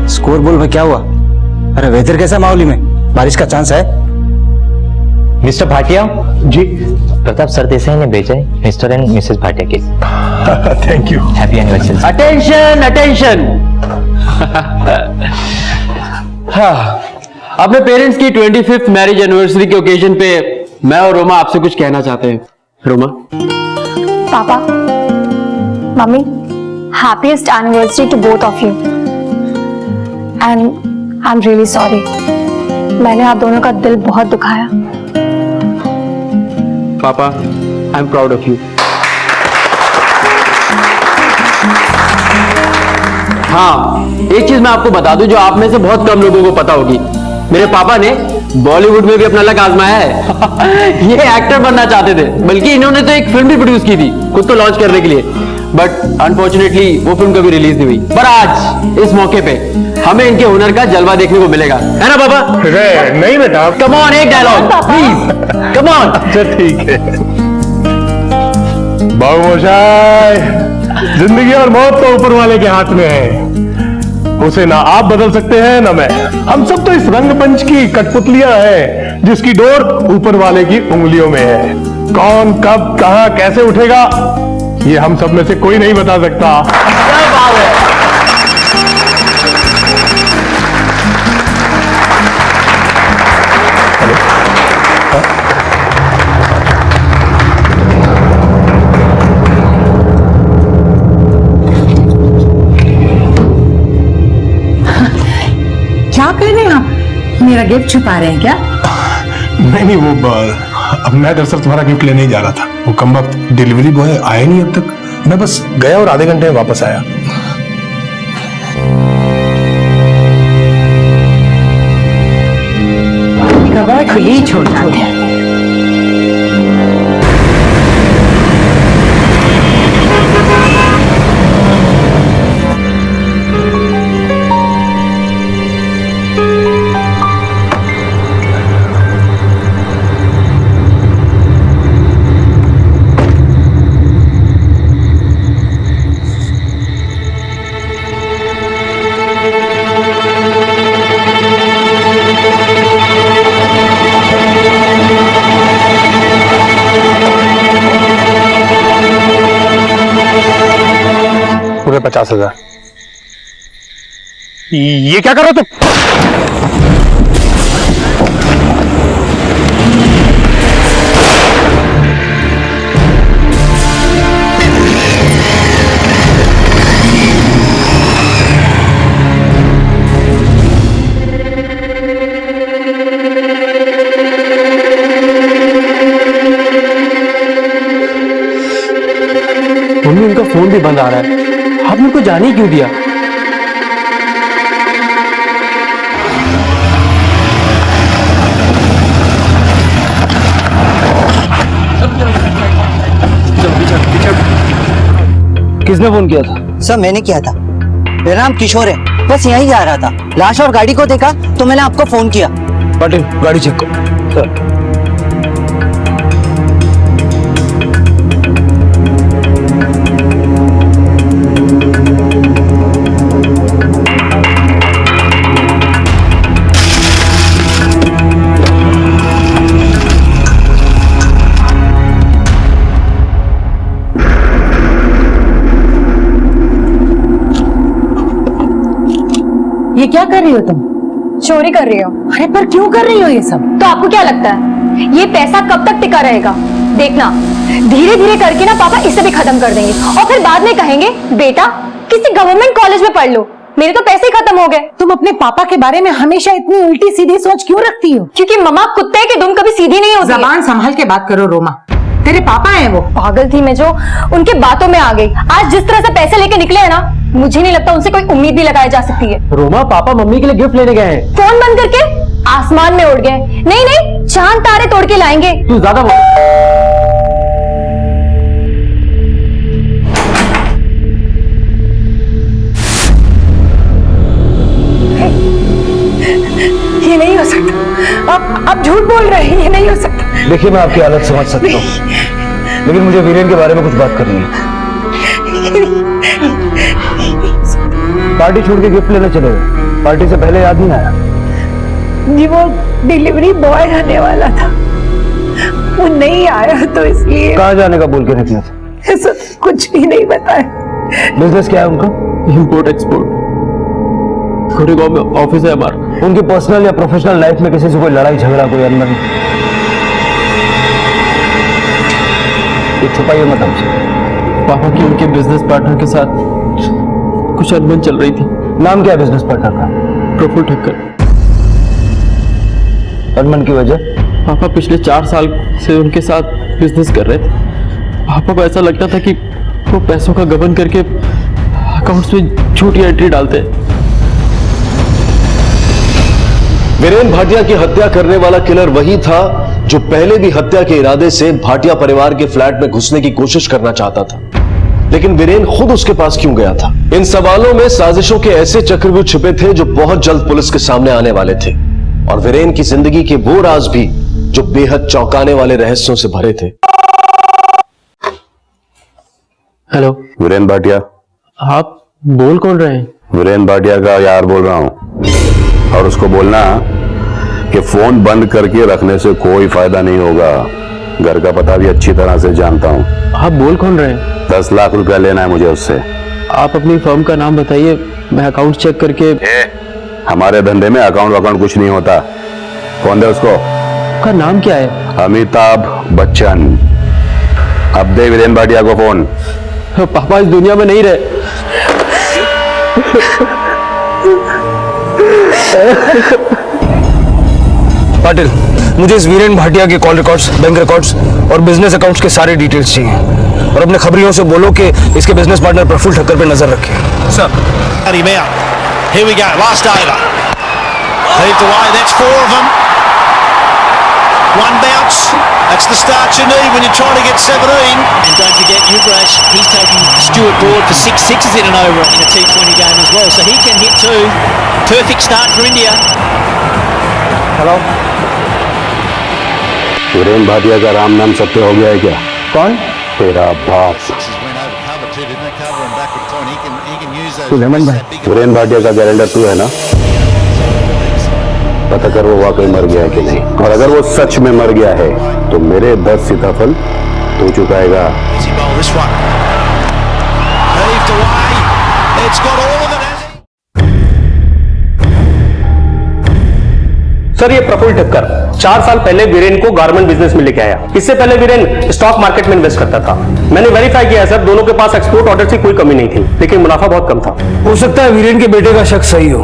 स्कोर बोल भाई, क्या हुआ? अरे वेदर कैसा माहौली में? बारिश का चांस है? मिस्टर भाटिया जी, प्रताप सरदेसाई ने भेजा है मिस्टर एंड मिसेस भाटिया के। Thank you. Happy anniversary. Attention attention. हाँ, अपने पेरेंट्स की 25th मैरिज एनिवर्सरी के ओकेजन पे मैं और रोमा आपसे कुछ कहना चाहते हैं। रोमा। पापा, मम्मी, happiest anniversary to both of you. And I am really sorry, मैंने आप दोनों का दिल बहुत दुखाया। पापा, I am proud of you. हाँ, एक चीज मैं आपको बता दूं जो आप में से बहुत कम लोगों को पता होगी। मेरे पापा ने बॉलीवुड में भी अपना लक आजमाया है। ये एक्टर बनना चाहते थे, बल्कि इन्होंने तो एक फिल्म भी प्रोड्यूस की थी खुद को लॉन्च करने के लिए, बट अनफॉर्चुनेटली वो फिल्म कभी रिलीज नहीं हुई। पर आज इस मौके पे हमें इनके हुनर का जलवा देखने को मिलेगा, है ना पापा? नहीं बेटा, कम ऑन, एक डायलॉग प्लीज, कम ऑन। अच्छा ठीक है। बाबू मोशाय, जिंदगी और मौत तो ऊपर वाले के हाथ में है, उसे ना आप बदल सकते हैं ना मैं। हम सब तो इस रंगमंच की कठपुतलियां हैं जिसकी डोर ऊपर वाले की उंगलियों में है। कौन कब कहां कैसे उठेगा ये हम सब में से कोई नहीं बता सकता। क्या बात है। क्या कर रहे हैं आप? मेरा गिफ्ट छुपा रहे हैं क्या? नहीं वो अब मैं दरअसल तुम्हारा गिफ्ट लेने ही जा रहा था। वो कम वक्त डिलीवरी बॉय आया नहीं अब तक। मैं बस गया और आधे घंटे में वापस आया। कबाड़ खुली ही छोड़ना है। पूरे 50,000। ये क्या कर रहे हो तुम? मम्मी, उनका फोन भी बंद आ रहा है। आपने उनको जाने ही क्यों दिया? किसने फोन किया था? सर मैंने किया था। मेरा नाम किशोर है, बस यहीं जा रहा था। लाश और गाड़ी को देखा तो मैंने आपको फोन किया। पाटिल, गाड़ी चेक करो। सर ये क्या कर रही हो तुम? चोरी कर रही हो। अरे पर क्यों कर रही हो ये सब? तो आपको क्या लगता है ये पैसा कब तक टिका रहेगा? देखना, धीरे धीरे करके ना पापा इसे भी खत्म कर देंगे और फिर बाद में कहेंगे बेटा किसी गवर्नमेंट कॉलेज में पढ़ लो, मेरे तो पैसे ही खत्म हो गए। तुम अपने पापा के बारे में हमेशा इतनी उल्टी सीधी सोच क्यों रखती हो? क्योंकि मम्मा कुत्ते की दुम कभी सीधी नहीं होती। जबान संभाल के बात करो रोमा, तेरे पापा हैं वो। पागल थी मैं जो उनके बातों में आ गई। आज जिस तरह से पैसे लेके निकले हैं ना, मुझे नहीं लगता उनसे कोई उम्मीद भी लगाई जा सकती है। रोमा, पापा मम्मी के लिए गिफ्ट लेने गए हैं। फोन बंद करके आसमान में उड़ गए। नहीं नहीं, चांद तारे तोड़ के लाएंगे। तू ज्यादा आप झूठ बोल रहे हैं, ये नहीं हो सकता। देखिए, मैं आपकी हालत समझ सकता हूँ, लेकिन मुझे वीरेन के बारे में कुछ बात करनी है। पार्टी छोड़ के गिफ्ट लेने चले गए, पार्टी से पहले याद नहीं आया? जी वो डिलीवरी बॉय आने वाला था, वो नहीं आया तो इसलिए। कहाँ जाने का बोल के निकले थे? ऐसा कुछ भी नहीं बताया। बिजनेस क्या है उनका? Import export. गोरेगांव में ऑफिस है हमारा। उनकी पर्सनल या प्रोफेशनल लाइफ में किसी से कोई लड़ाई झगड़ा, कोई अनबन? ये छुपाइए मत हमसे। पापा की उनके बिजनेस पार्टनर के साथ कुछ अनबन चल रही थी। नाम क्या है बिजनेस पार्टनर का? प्रफुल्ल ठक्कर। अनबन की वजह? पापा पिछले 4 साल से उनके साथ बिजनेस कर रहे थे। पापा को ऐसा लगता था कि वो पैसों का गबन करके अकाउंट्स में झूठी एंट्री डालते हैं। वीरेन भाटिया की हत्या करने वाला किलर वही था जो पहले भी हत्या के इरादे से भाटिया परिवार के फ्लैट में घुसने की कोशिश करना चाहता था। लेकिन वीरेन खुद उसके पास क्यों गया था? इन सवालों में साजिशों के ऐसे चक्रव्यूह छिपे थे जो बहुत जल्द पुलिस के सामने आने वाले थे, और वीरेन की जिंदगी के वो राज भी जो बेहद चौंकाने वाले रहस्यों से भरे थे। हेलो, वीरेन भाटिया। आप बोल कौन रहे हैं? वीरेन भाटिया का यार बोल रहा हूं, और उसको बोलना कि फोन बंद करके रखने से कोई फायदा नहीं होगा। घर का पता भी अच्छी तरह से जानता हूं। आप बोल कौन रहे हैं? 10 लाख रुपया लेना है मुझे उससे। आप अपनी फर्म का नाम बताइए, मैं अकाउंट चेक करके। हमारे धंधे में अकाउंट कुछ नहीं होता। फोन दे उसको। का नाम क्या है? अमिताभ बच्चन। अब दे वीरेन भाटिया को फोन। पापा इस दुनिया में नहीं रहे। पाटिल, मुझे इस वीरेन भाटिया के कॉल रिकॉर्ड्स, बैंक रिकॉर्ड्स और बिजनेस अकाउंट्स के सारे डिटेल्स चाहिए, और अपने खबरियों से बोलो कि इसके बिजनेस पार्टनर प्रफुल्ल ठक्कर पे नजर रखें। Sir, here we go, last over. Heaved away, that's 4 of them. 1 bounce, that's the start you need when you're trying to get 17. And don't forget Ugrash, he's taking Stuart Broad for 6 sixes in and over in a T20 game as well, so he can hit 2. Perfect start for India. Hello, Viren Bhatia का राम नाम सत्य हो गया है क्या? कौन? तेरा बाप। सुलेमान भाई। वीरेन भाटिया का कैलेंडर तू है ना? पता कर वो वाकई मर गया है कि नहीं, और अगर वो सच में मर गया है तो मेरे 10 सीताफल तू चुकाएगा। सर, ये प्रफुल्ल ठक्कर 4 साल पहले वीरेन को गारमेंट बिजनेस में लेके आया। इससे पहले वीरेन स्टॉक मार्केट में इन्वेस्ट करता था। मैंने वेरीफाई किया सर, दोनों के पास एक्सपोर्ट ऑर्डर की कोई कमी नहीं थी, लेकिन मुनाफा बहुत कम था। हो सकता है वीरेन के बेटे का शक सही हो,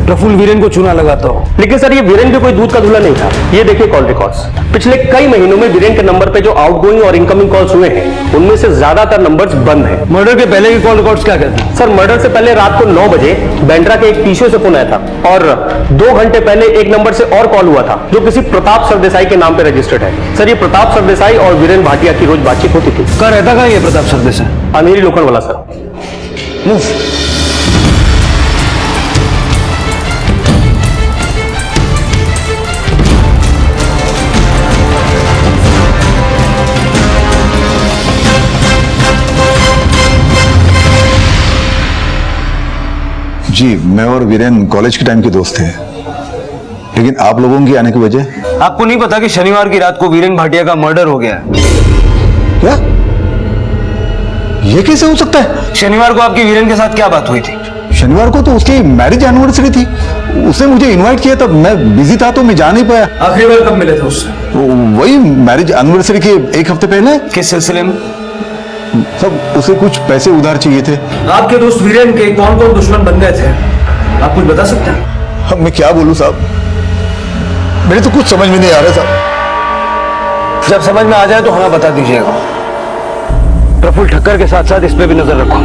प्रफुल्ल वीरेन को चूना लगाता हो। लेकिन सर, ये वीरेन भी कोई दूध का धुला नहीं था। ये देखिए कॉल रिकॉर्ड्स। पिछले कई महीनों में वीरेन के नंबर पे जो आउटगोइंग और इनकमिंग कॉल्स हुए हैं, उनमें से ज्यादातर नंबर्स बंद हैं। मर्डर के पहले के कॉल रिकॉर्ड्स क्या कहते हैं? सर, मर्डर से पहले रात को 9 बजे बैंड्रा के एक पीसीओ से फोन आया था, और 2 घंटे पहले एक नंबर से और कॉल हुआ था जो किसी प्रताप सरदेसाई के नाम पे रजिस्टर्ड है। सर, ये प्रताप सरदेसाई और वीरेन भाटिया की रोज बातचीत होती थी। कहाँ रहता कहाँ ये प्रताप सरदेसाई? अमेरी लोखंड वाला सर। जी, मैं और वीरेन कॉलेज के टाइम के दोस्त थे, लेकिन आप लोगों की आने की वजह? आपको नहीं पता कि शनिवार की रात को वीरेन भाटिया का मर्डर हो गया है? क्या? ये कैसे हो सकता है? शनिवार को आपकी वीरेन के साथ क्या बात हुई थी? शनिवार को तो उसकी मैरिज एनिवर्सरी थी, उसने मुझे इनवाइट किया, तब मैं बिजी था तो मैं जा नहीं पाया। आखिरी बार कब मिले थे उससे? वही मैरिज एनिवर्सरी के 1 हफ्ते पहले। किस सिलसिले में? सब उसे कुछ पैसे उधार चाहिए थे। आपके दोस्त वीरेन के कौन कौन दुश्मन बन गए थे, आप कुछ बता सकते हैं? मैं क्या बोलूं साहब, मेरे तो कुछ समझ में नहीं आ रहा साहब। जब समझ में आ जाए तो हमें बता दीजिएगा। प्रफुल्ल ठक्कर के साथ साथ इस पे भी नजर रखो।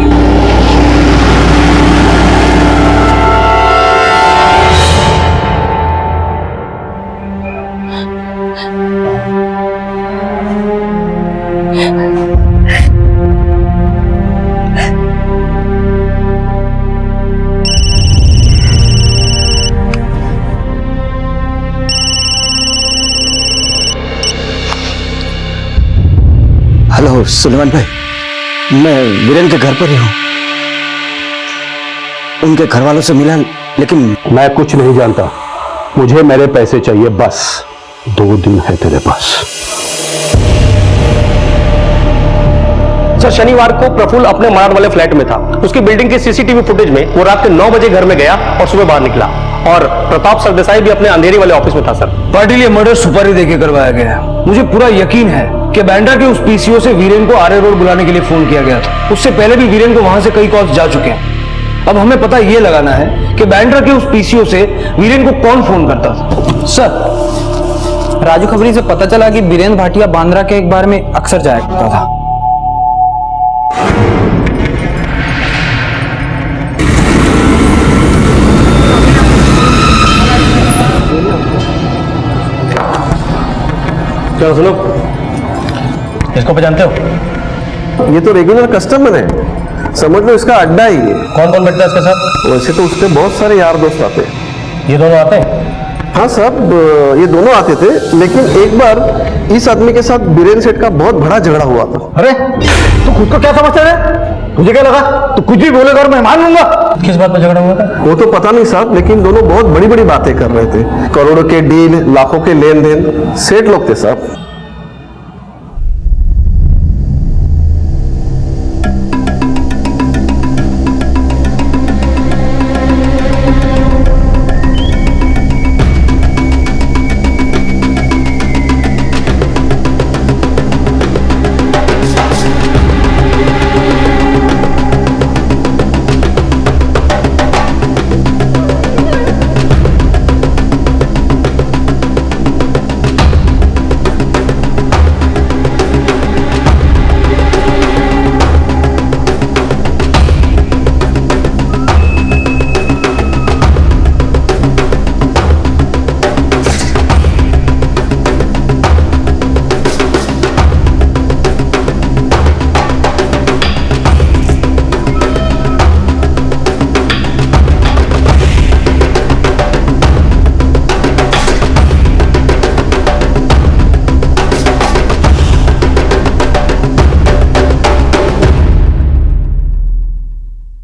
सुलेमान भाई, मैं वीरेन के घर पर ही हूँ। उनके घर वालों से मिला, लेकिन मैं कुछ नहीं जानता। मुझे मेरे पैसे चाहिए बस। 2 दिन है तेरे पास। सर, शनिवार को प्रफुल्ल अपने मराड़ वाले फ्लैट में था। उसकी बिल्डिंग की सीसीटीवी फुटेज में वो रात के 9 बजे घर में गया और सुबह बाहर निकला। और प्रताप सरदेसाई भी अपने अंधेरी वाले ऑफिस में था। सर, पाटिल, ये मर्डर सुपारी देके करवाया गया है। मुझे पूरा यकीन है कि बांद्रा के उस पीसीओ से वीरेन को आर्य रोड बुलाने के लिए फोन किया गया था। उससे पहले भी वीरेन को वहां से कई कॉल्स जा चुके हैं। अब हमें पता ये लगाना है कि बांद्रा के उस पीसीओ से वीरेन को कौन फोन करता था। सर, राजू खबरी से पता चला कि वीरेन भाटिया बांद्रा के एक बार में अक्सर जाया करता था। चलो सुनो, इसको पहचानते हो? ये तो रेगुलर कस्टमर है, समझ लो इसका अड्डा ही है। कौन कौन बैठता है इसके साथ? वैसे तो उसके बहुत सारे यार दोस्त आते हैं। ये दोनों आते हैं? हाँ साहब, ये दोनों आते थे, लेकिन एक बार इस आदमी के साथ बीरेन सेठ का बहुत बड़ा झगड़ा हुआ था। अरे तू खुद को क्या समझता है? तुझे क्या लगा तू कुछ भी बोलेगा और मैं मान लूंगा? किस बात पर झगड़ा हुआ था? वो तो पता नहीं साहब, लेकिन दोनों बहुत बड़ी बड़ी बातें कर रहे थे। करोड़ों के डील, लाखों के लेन देन। सेठ लोग थे साहब।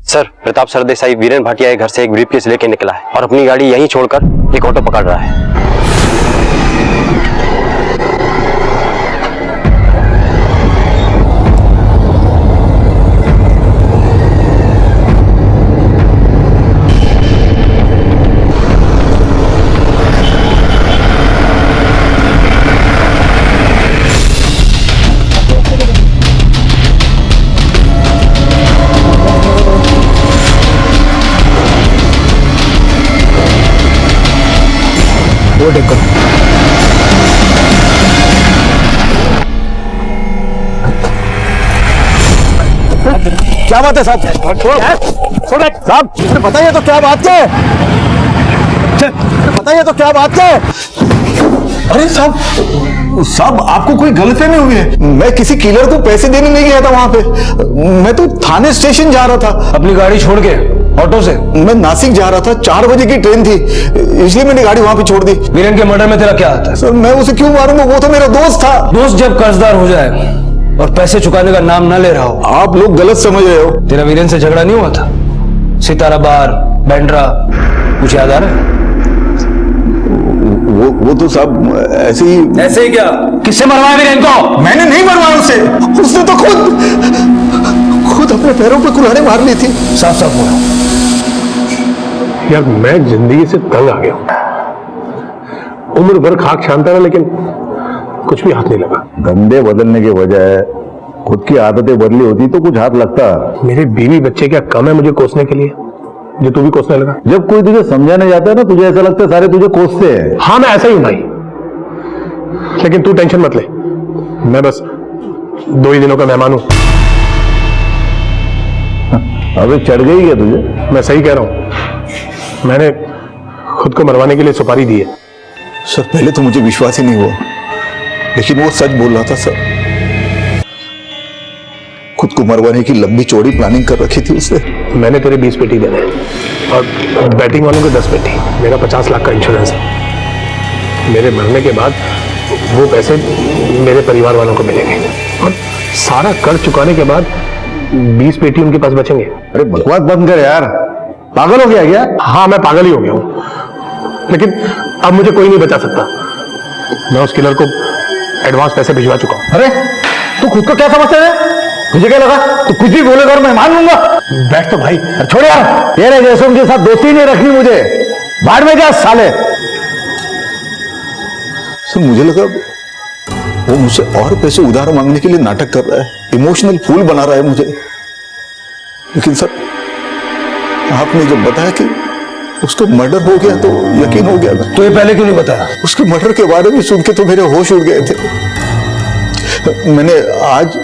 सर, प्रताप सरदेसाई वीरेन भाटिया के घर से एक ब्रीफकेस लेके निकला है और अपनी गाड़ी यहीं छोड़कर एक ऑटो पकड़ रहा है। वो देखो, क्या बात है साहब? साहब बताइए तो क्या बात है? बताइए तो क्या बात है? अरे साहब आपको कोई गलतफहमी हुई है। मैं किसी किलर को पैसे देने नहीं गया था वहां पे। मैं तो थाने स्टेशन जा रहा था अपनी गाड़ी छोड़ के ऑटो से। मैं नासिक जा रहा था, 4 बजे की ट्रेन थी, इसलिए मैंने गाड़ी वहां पे छोड़ दी। वीरेन के मर्डर में तेरा क्या आता है? सर मैं उसे क्यों मारूंगा, वो तो मेरा दोस्त था। दोस्त जब कर्जदार हो जाए और पैसे चुकाने का नाम ना ले रहा हो। आप लोग गलत समझ रहे हो। तेरा वीरेन से झगड़ा नहीं हुआ था? सितारा बार, बांद्रा, कुछ याद आ रहा है? वो तो साहब ऐसे ही क्या? किससे मरवाया वीरेन को? मैंने नहीं मरवाया उसे, उसने तो खुद अपने पैरों पे कुल्हाड़ी मार ली थी। साफ साफ बोलो यार, मैं जिंदगी से तंग आ गया हूं। उम्र भर खाक छानता रहा, लेकिन कुछ भी हाथ नहीं लगा। धंधे बदलने के बजाय खुद की आदतें बदली होती तो कुछ हाथ लगता। मेरे बीवी बच्चे क्या कम है मुझे कोसने के लिए, जो तू भी कोसने लगा? जब कोई तुझे समझाने जाता है ना, तुझे ऐसा लगता है सारे तुझे कोसते हैं। हाँ, मैं ऐसा ही हूं भाई, लेकिन तू टेंशन मत ले। मैं बस 2 ही दिनों का मेहमान हूं। अबे चढ़ गई क्या तुझे? मैं सही कह रहा हूं, मैंने खुद को मरवाने के लिए सुपारी दी है। सर पहले तो मुझे विश्वास ही नहीं हुआ, लेकिन वो सच बोल रहा था सर। खुद को मरवाने की लंबी चौड़ी प्लानिंग कर रखी थी उसने। मैंने तेरे 20 पेटी देने हैं और बैटिंग वालों को 10 पेटी। मेरा 50 लाख का इंश्योरेंस है। मेरे मरने के बाद वो पैसे मेरे परिवार वालों को मिलेंगे और सारा कर्ज चुकाने के बाद 20 पेटी उनके पास बचेंगे। अरे बकवास बंद कर यार, पागल हो गया क्या? हाँ मैं पागल ही हो गया हूं, लेकिन अब मुझे कोई नहीं बचा सकता। मैं उस किलर को एडवांस पैसे भिजवा चुका हूं। अरे तू खुद को क्या समझता है? मुझे क्या लगा तू कुछ भी बोलेगा और मैं मान लूंगा? बैठ तो भाई। छोड़ यार, तेरे जैसों के साथ दोस्ती नहीं रखनी मुझे। बाढ़ में जा साले। सर मुझे लगा वो मुझसे और पैसे उधार मांगने के लिए नाटक कर रहा है, इमोशनल फूल बना रहा है मुझे। लेकिन सर आपने जब बताया कि उसका मर्डर हो गया तो यकीन हो गया। तो ये पहले क्यों नहीं बताया? उसके मर्डर के बारे में सुन के तो मेरे होश उड़ गए थे। मैंने आज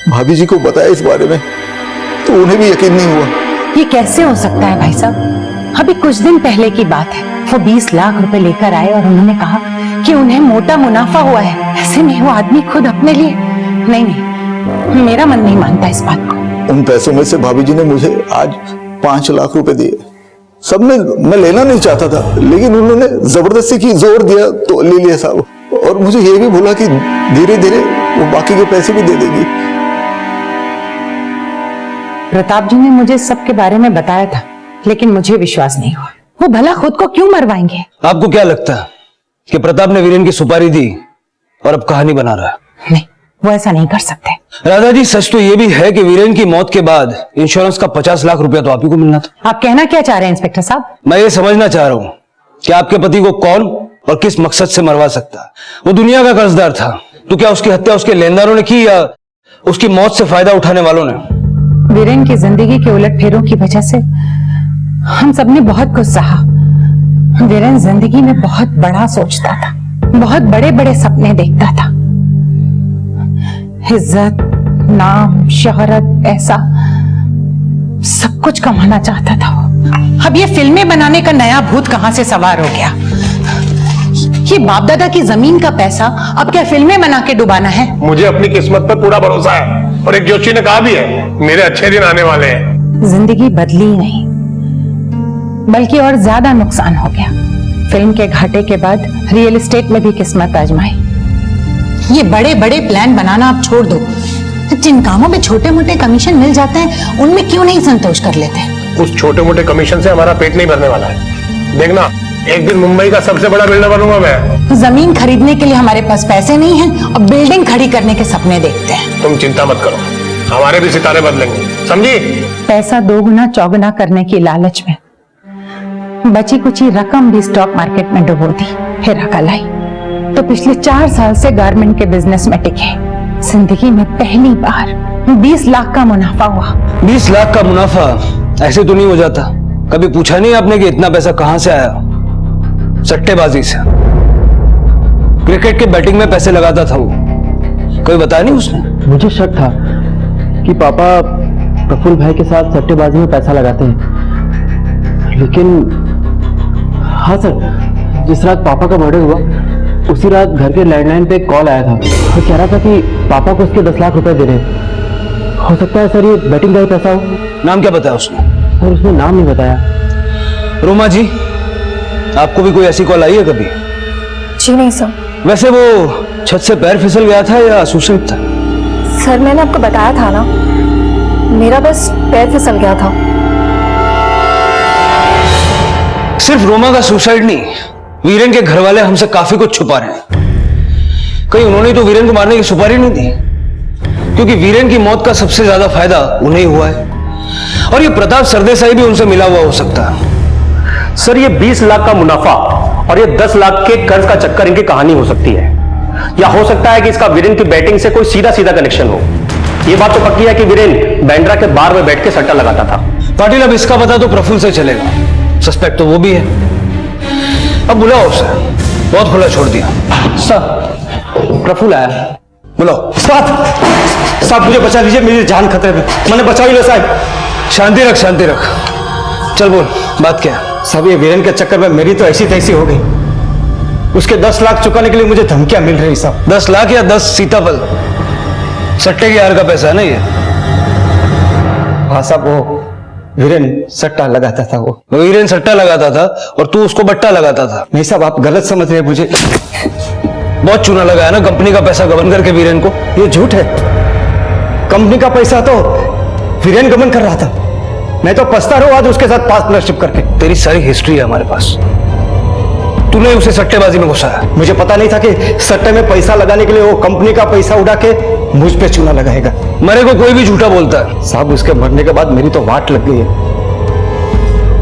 भाभी जी को बताया इस बारे में तो उन्हें भी यकीन नहीं हुआ। ये कैसे हो सकता है भाई साहब? अभी कुछ दिन पहले की बात है, वो 20 लाख रुपए लेकर आए और उन्होंने कहा कि उन्हें मोटा मुनाफा हुआ है। ऐसे में वो आदमी खुद अपने लिए नहीं, मेरा मन नहीं मानता इस बात को। उन पैसों में से भाभी जी ने मुझे आज 5 लाख रुपए दिए। सब में मैं लेना नहीं चाहता था, लेकिन उन्होंने जबरदस्ती की, जोर दिया तो ले लिया साहब। और मुझे ये भी बोला कि धीरे धीरे वो बाकी के पैसे भी दे देगी। प्रताप जी ने मुझे सबके बारे में बताया था, लेकिन मुझे विश्वास नहीं हुआ। वो भला खुद को क्यों मरवाएंगे? आपको क्या लगता है कि प्रताप ने वीरेन की सुपारी दी और अब कहानी बना रहा है? नहीं, वो ऐसा नहीं कर सकते। राधा जी सच तो ये भी है कि वीरेन की मौत के बाद इंश्योरेंस का 50 लाख रुपया तो आप ही को मिलना था। आप कहना क्या चाह रहे हैं इंस्पेक्टर साहब? मैं ये समझना चाह रहा हूँ कि आपके पति को कौन और किस मकसद से मरवा सकता है। वो दुनिया का कर्जदार था, तो क्या उसकी हत्या उसके लेनदारों ने की या उसकी मौत से फायदा उठाने वालों ने? वीरेन की जिंदगी के उलटफेरों की वजह से हम सबने बहुत कुछ सहा। वीरेन जिंदगी में बहुत बड़ा सोचता था, बहुत बड़े बड़े सपने देखता था। इज्जत, नाम, शोहरत, पैसा, सब कुछ कमाना चाहता था वो। अब ये फिल्में बनाने का नया भूत कहां से सवार हो गया? ये बाप दादा की जमीन का पैसा अब क्या फिल्में बना के डुबाना है? मुझे अपनी किस्मत पर पूरा भरोसा है, और एक जोशी ने कहा भी है मेरे अच्छे दिन आने वाले हैं। जिंदगी बदली नहीं, बल्कि और ज्यादा नुकसान हो गया। फिल्म के घाटे के बाद रियल एस्टेट में भी किस्मत आजमाई। ये बड़े बड़े प्लान बनाना आप छोड़ दो। जिन कामों में छोटे मोटे कमीशन मिल जाते हैं उनमें क्यों नहीं संतोष कर लेते? उस छोटे मोटे कमीशन से हमारा पेट नहीं भरने वाला है। देखना, एक दिन मुंबई का सबसे बड़ा बिल्डर बनूंगा मैं। जमीन खरीदने के लिए हमारे पास पैसे नहीं हैं और बिल्डिंग खड़ी करने के सपने देखते हैं। तुम चिंता मत करो, हमारे भी सितारे बदलेंगे, समझी? पैसा दोगुना चौगुना करने की लालच में बची कुची रकम भी स्टॉक मार्केट में डुबो दी, फिर अकल आई तो पिछले 4 साल से गारमेंट के बिजनेस में टिके। जिंदगी में पहली बार 20 लाख का मुनाफा हुआ। 20 लाख का मुनाफा ऐसे तो नहीं हो जाता। कभी पूछा नहीं आपने कि इतना पैसा कहां से आया? सट्टेबाजी से, क्रिकेट के बैटिंग में पैसे लगाता था वो। कोई बताया नहीं उसने? मुझे शक था कि पापा प्रफुल्ल भाई के साथ सट्टेबाजी में पैसा लगाते हैं, लेकिन हाँ सर, जिस रात पापा का मर्डर हुआ उसी रात घर के लैंडलाइन पे एक कॉल आया था। वो कह रहा था कि पापा को उसके 10 लाख रुपए दे रहे। हो सकता है सर ये बैटिंग का ही पैसा हो। नाम क्या बताया उसने? सर उसने नाम नहीं बताया। रोमा जी, आपको भी कोई ऐसी कॉल आई है कभी? जी नहीं सर। वैसे वो छत से पैर फिसल गया था या सुसाइड था? सर मैंने आपको बताया था ना, मेरा बस पैर फिसल गया था। सिर्फ रोमा का सुसाइड नहीं, वीरेन के घर वाले हमसे काफी कुछ छुपा रहे हैं। कहीं उन्होंने तो वीरेन को मारने की सुपारी नहीं दी, क्योंकि वीरेन की मौत का सबसे ज्यादा फायदा उन्हें हुआ है। और ये प्रताप सरदेसाई भी उनसे मिला हुआ हो सकता है। सर ये 20 लाख का मुनाफा और ये 10 लाख के कर्ज का चक्कर इनकी कहानी हो सकती है, या हो सकता है कि इसका वीरेन की बैटिंग से कोई सीधा सीधा कनेक्शन हो। ये बात तो पक्की है कि वीरेन बैंड्रा के बार में बैठ के सट्टा लगाता था। पाटिल अब इसका पता तो प्रफुल्ल से चलेगा, सस्पेक्ट तो वो भी है। अब बुलाओ उसे, बहुत खुला छोड़ दिया। सर प्रफुल्ल आया। बुलाओ। साहब मुझे बचा लीजिए, मेरी जान खतरे में, मैंने बचा ही लो साहब। शांति रख, शांति रख। चल बोल, बात क्या है? साहब ये वीरेन के चक्कर में मेरी तो ऐसी तैसी हो गई। उसके 10 लाख चुकाने के लिए मुझे धमकियां मिल रही साहब। 10 लाख या 10 सीताफल? सट्टे की हार का पैसा है ना ये? हाँ साहब, वो वीरेन सट्टा लगाता था। वो वीरेन सट्टा लगाता था और तू उसको बट्टा लगाता था? नहीं साहब, आप गलत समझ रहे हैं मुझे। बहुत चूना लगाया ना कंपनी का पैसा गबन करके वीरेन को। ये झूठ है। कंपनी का पैसा तो वीरेन गमन कर रहा था। मैं तो पछता रहा हूं आज उसके साथ पार्टनरशिप करके। तेरी सारी हिस्ट्री है हमारे पास। तूने उसे सट्टेबाजी में घुसाया। मुझे पता नहीं था कि सट्टे में पैसा लगाने के लिए वो कंपनी का पैसा उड़ा के मुझ पे चूना लगाएगा। मरे को कोई भी झूठा बोलता है साहब। उसके मरने के बाद मेरी तो वाट लग गई है।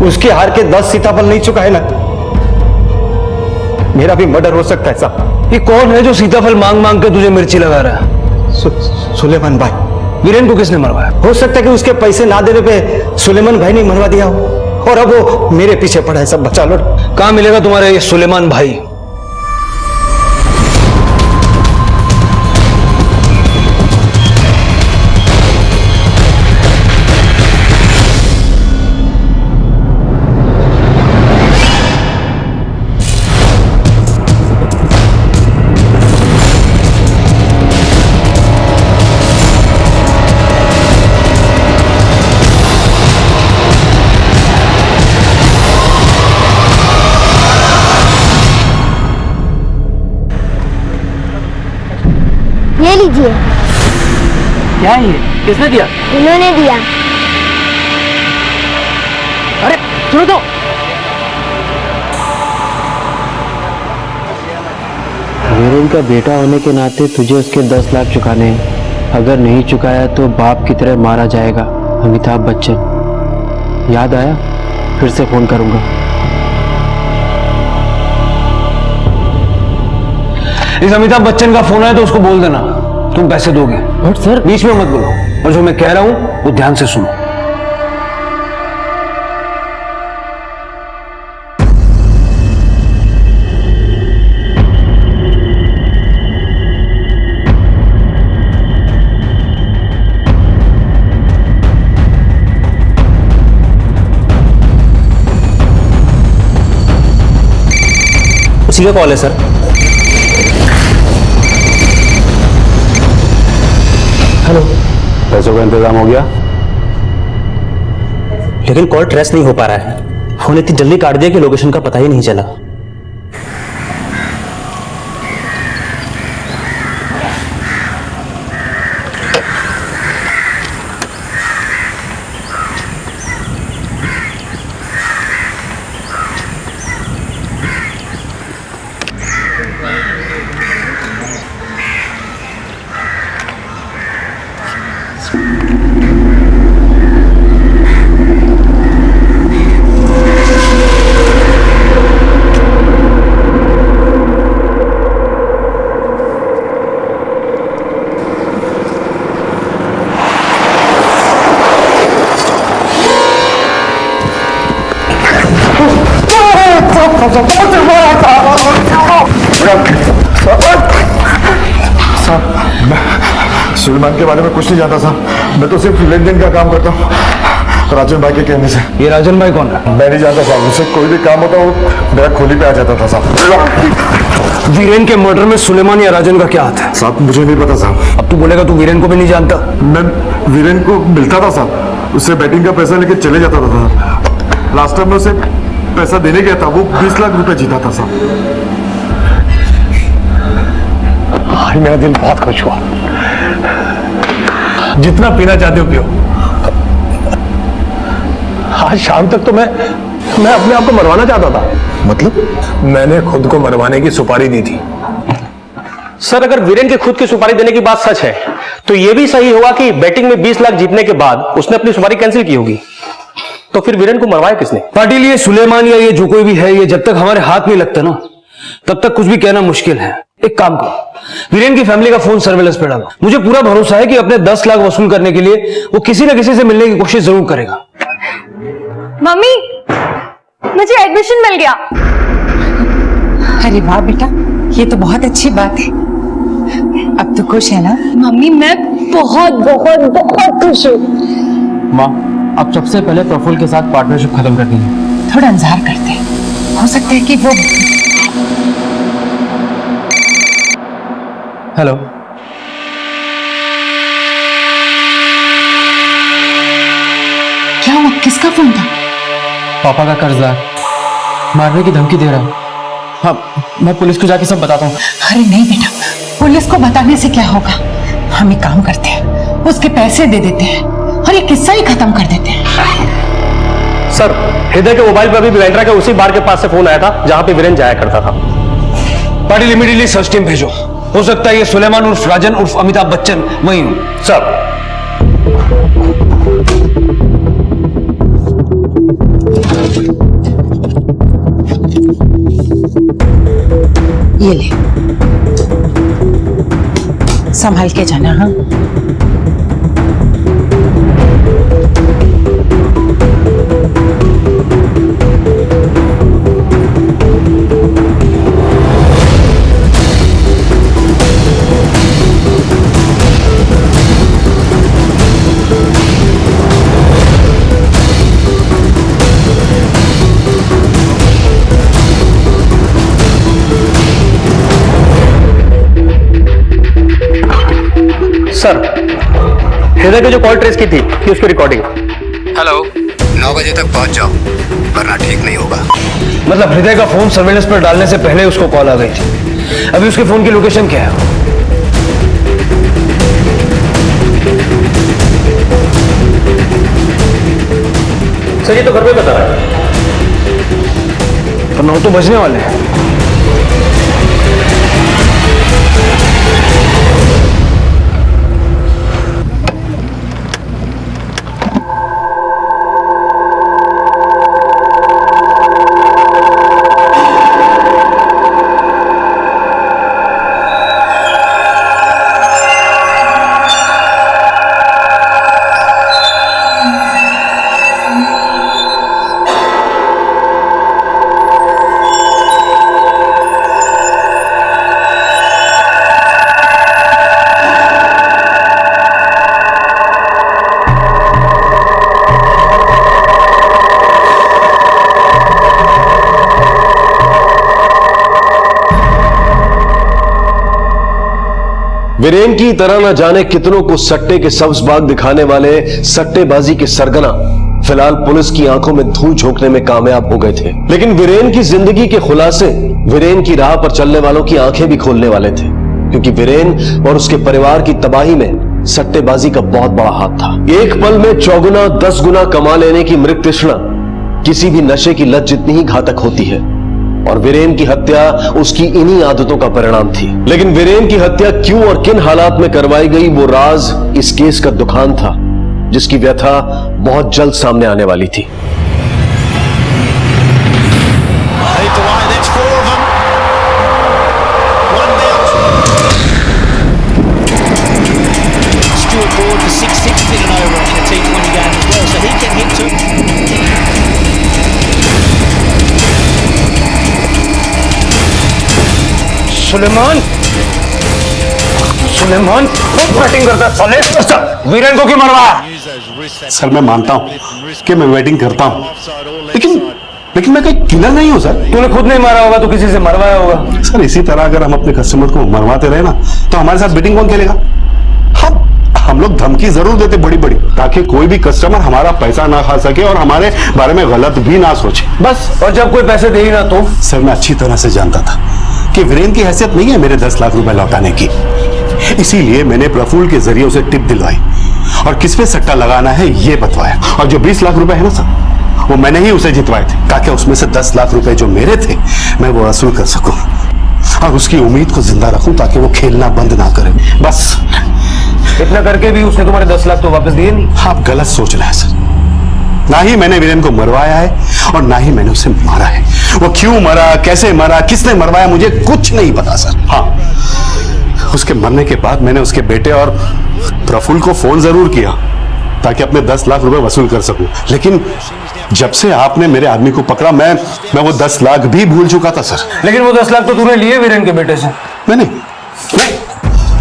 उसके हार के 10 सीताफल नहीं चुका है ना, मेरा भी मर्डर हो सकता है साहब। ये कौन है जो सीताफल मांग मांग के तुझे मिर्ची लगा रहा है? सुलेमान भाई। वीरेन को किसने मरवाया? हो सकता है कि उसके पैसे ना देने पे सुलेमान भाई ने मरवा दिया हो, और अब वो मेरे पीछे पड़ा है। सब बचा लो। कहां मिलेगा तुम्हारे ये सुलेमान भाई? ये लीजिए। क्या है ये? किसने दिया? इन्होंने दिया। अरे सुनो तो। वीरेन का बेटा होने के नाते तुझे उसके 10 लाख चुकाने हैं। अगर नहीं चुकाया तो बाप की तरह मारा जाएगा। अमिताभ बच्चन। याद आया? फिर से फोन करूंगा। इस अमिताभ बच्चन का फोन आया तो उसको बोल देना तुम पैसे दोगे। बट सर, बीच में मत बोलो, और जो मैं कह रहा हूं वो ध्यान से सुनो। उसी का कॉल है सर। हेलो, पैसों का इंतजाम हो गया? लेकिन कॉल ट्रेस नहीं हो पा रहा है। फोन इतनी जल्दी काट दिया कि लोकेशन का पता ही नहीं चला। सुलेमान के बारे में कुछ नहीं जानता साहब। मैं तो सिर्फ लेन देन का काम करता हूँ राजन भाई के कहने से। ये राजन भाई कौन है? मैं नहीं जानता साहब। उससे कोई भी काम होता वो मेरा खोली पे आ जाता था साहब। वीरेन के मर्डर में सुलेमान या राजन का क्या हाथ है? साहब मुझे नहीं पता साहब। अब तू बोलेगा तू वीरेन को भी नहीं जानता? मैं वीरेन को मिलता था साहब। उससे बैटिंग का पैसा लेके चले जाता था। लास्ट टाइम में उसे पैसा देने गया था, वो 20 लाख रुपए जीता था साहब। आज मेरा दिल बहुत खुश हुआ। जितना पीना चाहते हो पियो। आज शाम तक तो मैं अपने आप को मरवाना चाहता था। मतलब? मैंने खुद को मरवाने की सुपारी दी थी। सर, अगर वीरेन के खुद की सुपारी देने की बात सच है तो यह भी सही होगा कि बैटिंग में 20 लाख जीतने के बाद उसने अपनी सुपारी कैंसिल की होगी। तो फिर वीरेन को मरवाया किसने? पाटिल, ये सुलेमान या ये जो कोई भी है, ये जब तक हमारे हाथ नहीं लगता ना तब तक कुछ भी कहना मुश्किल है। एक काम करो, वीरेन की फैमिली का फोन सर्वेलेंस पे डालो। मुझे पूरा भरोसा है कि अपने 10 लाख वसूल करने के लिए वो किसी न किसी से मिलने की कोशिश जरूर करेगा। मम्मी, मुझे एडमिशन मिल गया। अरे वाह बेटा, ये तो बहुत अच्छी बात है। अब तो खुश है ना? मम्मी, मैं बहुत बहुत बहुत खुश हूँ। माँ, अब सबसे पहले प्रफुल्ल के साथ पार्टनरशिप खत्म कर देंगे। थोड़ा इंतजार करते हैं, हो सकता है कि वो। हेलो, क्या हुआ? किसका फोन था? पापा का कर्जदार मारने की धमकी दे रहा है। हाँ, मैं पुलिस को जाके सब बताता हूँ। अरे नहीं बेटा, पुलिस को बताने से क्या होगा। हम एक काम करते हैं, उसके पैसे दे देते हैं और ये किस्सा ही खत्म कर देते हैं। सर, हृदय के मोबाइल पर अभी बांद्रा के उसी बार के पास से फोन आया था जहां पे वीरेन जाया करता था। पाटिल इमीडिएटली सर्च टीम भेजो। हो सकता है ये सुलेमान उर्फ राजन उर्फ अमिताभ बच्चन वही हो। सर। ये ले, संभाल के जाना। हाँ, सर, हृदय ने जो कॉल ट्रेस की थी कि उसकी रिकॉर्डिंग। हेलो, 9 बजे तक पहुंच जाओ वरना ठीक नहीं होगा। मतलब हृदय का फोन सर्वेलेंस पर डालने से पहले उसको कॉल आ गई थी। अभी उसके फोन की लोकेशन क्या है? सर, ये तो घर पे बता रहा है। पर 9 तो बजने वाले हैं। वीरेन की तरह न जाने कितनों को सट्टे के सब्ज बाग दिखाने वाले सट्टेबाजी के सरगना फिलहाल पुलिस की आंखों में धूल झोंकने में कामयाब हो गए थे। लेकिन वीरेन की जिंदगी के खुलासे वीरेन की राह पर चलने वालों की आंखें भी खोलने वाले थे, क्योंकि वीरेन और उसके परिवार की तबाही में सट्टेबाजी का बहुत बड़ा हाथ था। एक पल में 4 गुना 10 गुना कमा लेने की मृत तृष्णा किसी भी नशे की लत जितनी ही घातक होती है, और वीरेन की हत्या उसकी इन्हीं आदतों का परिणाम थी। लेकिन वीरेन की हत्या क्यों और किन हालात में करवाई गई, वो राज इस केस का दुखान था, जिसकी व्यथा बहुत जल्द सामने आने वाली थी। सुलेमान, सुलेमान खूब बैटिंग करता है साले। अच्छा, वीरेन को क्यों मरवाया? सर, मैं मानता हूं कि मैं वेटिंग करता हूं, लेकिन मैं कहीं किलर नहीं हूं सर। तूने खुद नहीं मारा होगा तो किसी से मरवाया होगा। सर, इसी तरह अगर हम अपने कस्टमर को मरवाते रहे ना तो हमारे साथ बेटिंग कौन खेलेगा? हम लोग धमकी जरूर देते बड़ी बड़ी, ताकि कोई भी कस्टमर हमारा पैसा ना खा सके और हमारे बारे में गलत भी ना सोचे, बस। और जब कोई पैसे दे ही ना तो? सर, मैं अच्छी तरह से जानता था कि वीरेन की हैसियत नहीं है मेरे 10 लाख रुपए लौटाने की, इसीलिए मैंने प्रफुल्ल के जरिए उसे टिप दिलवाई और किस पे सट्टा लगाना है ये बतवाया। और जो 20 लाख रुपए है ना सर, वो मैंने ही उसे जितवाए थे, ताकि उसमें से 10 लाख रुपए जो मेरे थे मैं वो वसूल कर सकूं और उसकी उम्मीद को जिंदा रखूं, ताकि वो खेलना बंद ना करे, बस। इतना करके भी उसने तुम्हारे 10 लाख तो वापस दिए नहीं? आप गलत सोच रहे हैं सर। ना ही मैंने वीरेन को मरवाया है और ना ही मैंने उसे मारा है। वो क्यों मरा, कैसे मरा, किसने मरवाया, मुझे कुछ नहीं पता सर। हाँ, उसके मरने के बाद मैंने उसके बेटे और प्रफुल्ल को फोन जरूर किया ताकि अपने 10 लाख रुपए वसूल कर सकूं, लेकिन जब से आपने मेरे आदमी को पकड़ा मैं वो 10 लाख भी भूल चुका था सर। लेकिन वो 10 लाख तो तूने लिए वीरेन के बेटे से। नहीं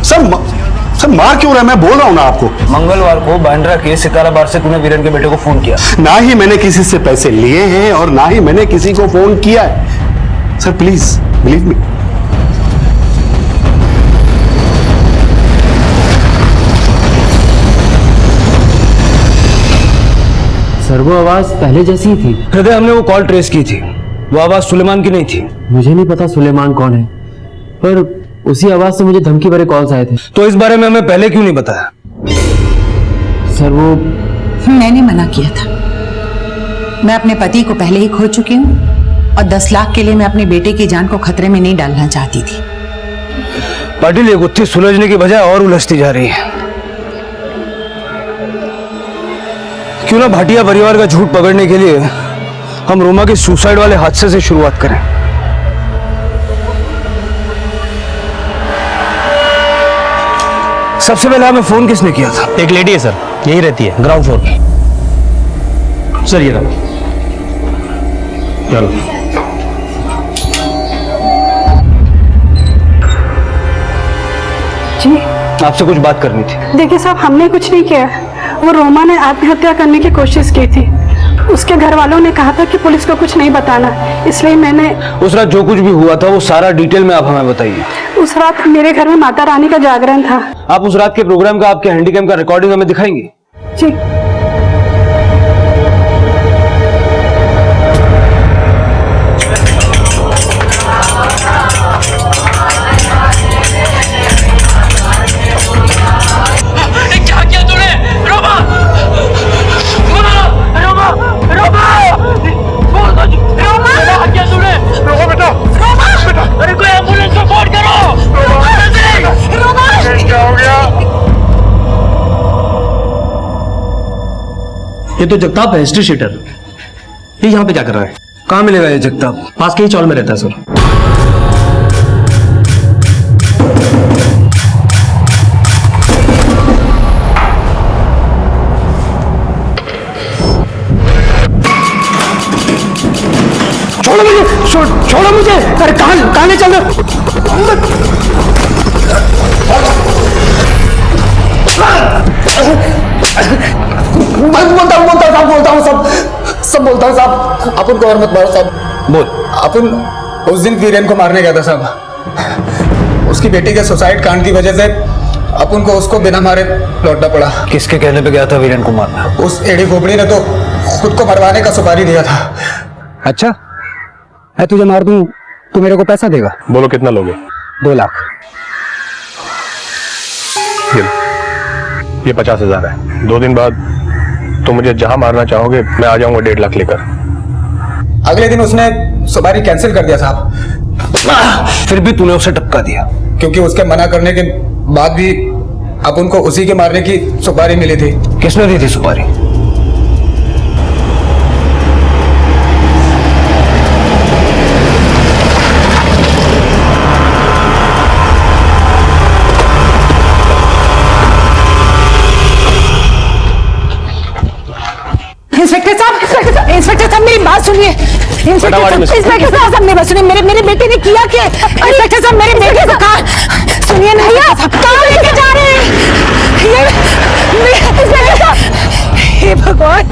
सर, मार क्यों रहा है? मैं बोल रहा हूं ना आपको। मंगलवार को बांद्रा के सितारा बार से तूने वीरेन के बेटे को फोन किया? ना ही मैंने किसी से पैसे लिए हैं और ना ही मैंने किसी को फोन किया है sir, please believe me. Sir, वो आवाज पहले जैसी ही थी। हृदय, हमने वो कॉल ट्रेस की थी, वो आवाज सुलेमान की नहीं थी। मुझे नहीं पता सुलेमान कौन है, पर उसी आवाज से मुझे धमकी भरे कॉल्स आए थे। तो इस बारे में हमें पहले क्यों नहीं बताया? सर वो मैंने मना किया था। मैं अपने पति को पहले ही खो चुकी हूँ और 10 लाख के लिए मैं अपने बेटे की जान को खतरे में नहीं डालना चाहती थी। पाटिल, ये गुत्थी सुलझने की बजाय और उलझती जा रही है। क्यों ना भाटिया परिवार का झूठ पकड़ने के लिए हम रोमा के सुसाइड वाले हादसे से शुरुआत करें। सबसे पहले हमें फोन किसने किया था? एक लेडी है सर, यही रहती है ग्राउंड फ्लोर पे। सर ये रहा। चलो। जी आपसे कुछ बात करनी थी। देखिए साहब, हमने कुछ नहीं किया। वो रोमा ने आत्महत्या करने की कोशिश की थी। उसके घर वालों ने कहा था कि पुलिस को कुछ नहीं बताना, इसलिए मैंने। उस रात जो कुछ भी हुआ था वो सारा डिटेल में आप हमें बताइए। उस रात मेरे घर में माता रानी का जागरण था। आप उस रात के प्रोग्राम का आपके हैंडीकैम का रिकॉर्डिंग हमें दिखाएंगे? जी। ये तो जगताप है, हिस्ट्री शीटर। ये यहाँ पे क्या कर रहा है? कहाँ मिलेगा ये जगताप? पास के ही चौल में रहता है सर। छोड़ो मुझे, छोड़ो मुझे। अरे कहाँ ले चल रहे? बोलता हूँ सब बोलता हूँ साहब। अपन को और मत मारो साहब। बोल। अपन उस दिन वीरेन को मारने गया था साहब। उसकी बेटी के सुसाइड कांड की वजह से अपन को उसको बिना मारे लौटना पड़ा। किसके कहने पे गया था वीरेन को मारना? उस एड़ी खोपड़ी ने तो खुद को मरवाने का सुपारी दिया था। अच्छा, मैं तुझे मार दूं तो मेरे को पैसा देगा? बोलो कितना लोगे? 2 लाख। ये 50,000 है। 2 दिन बाद तुम मुझे जहां मारना चाहोगे मैं आ जाऊंगा 1.5 लाख लेकर। अगले दिन उसने सुपारी कैंसिल कर दिया साहब। फिर भी तूने उसे टपका दिया? क्योंकि उसके मना करने के बाद भी अपन को उसी के मारने की सुपारी मिली थी। किसने दी थी सुपारी? इंस्पेक्टर साहब मेरी बात सुनिए। इंस्पेक्टर साहब मेरी बात सुनिए। मेरे बेटे ने किया क्या? इंस्पेक्टर साहब मेरे बेटे को कहा सुनिए ना भैया, कहाँ लेके जा रहे हैं? इंस्पेक्टर साहब, हे भगवान।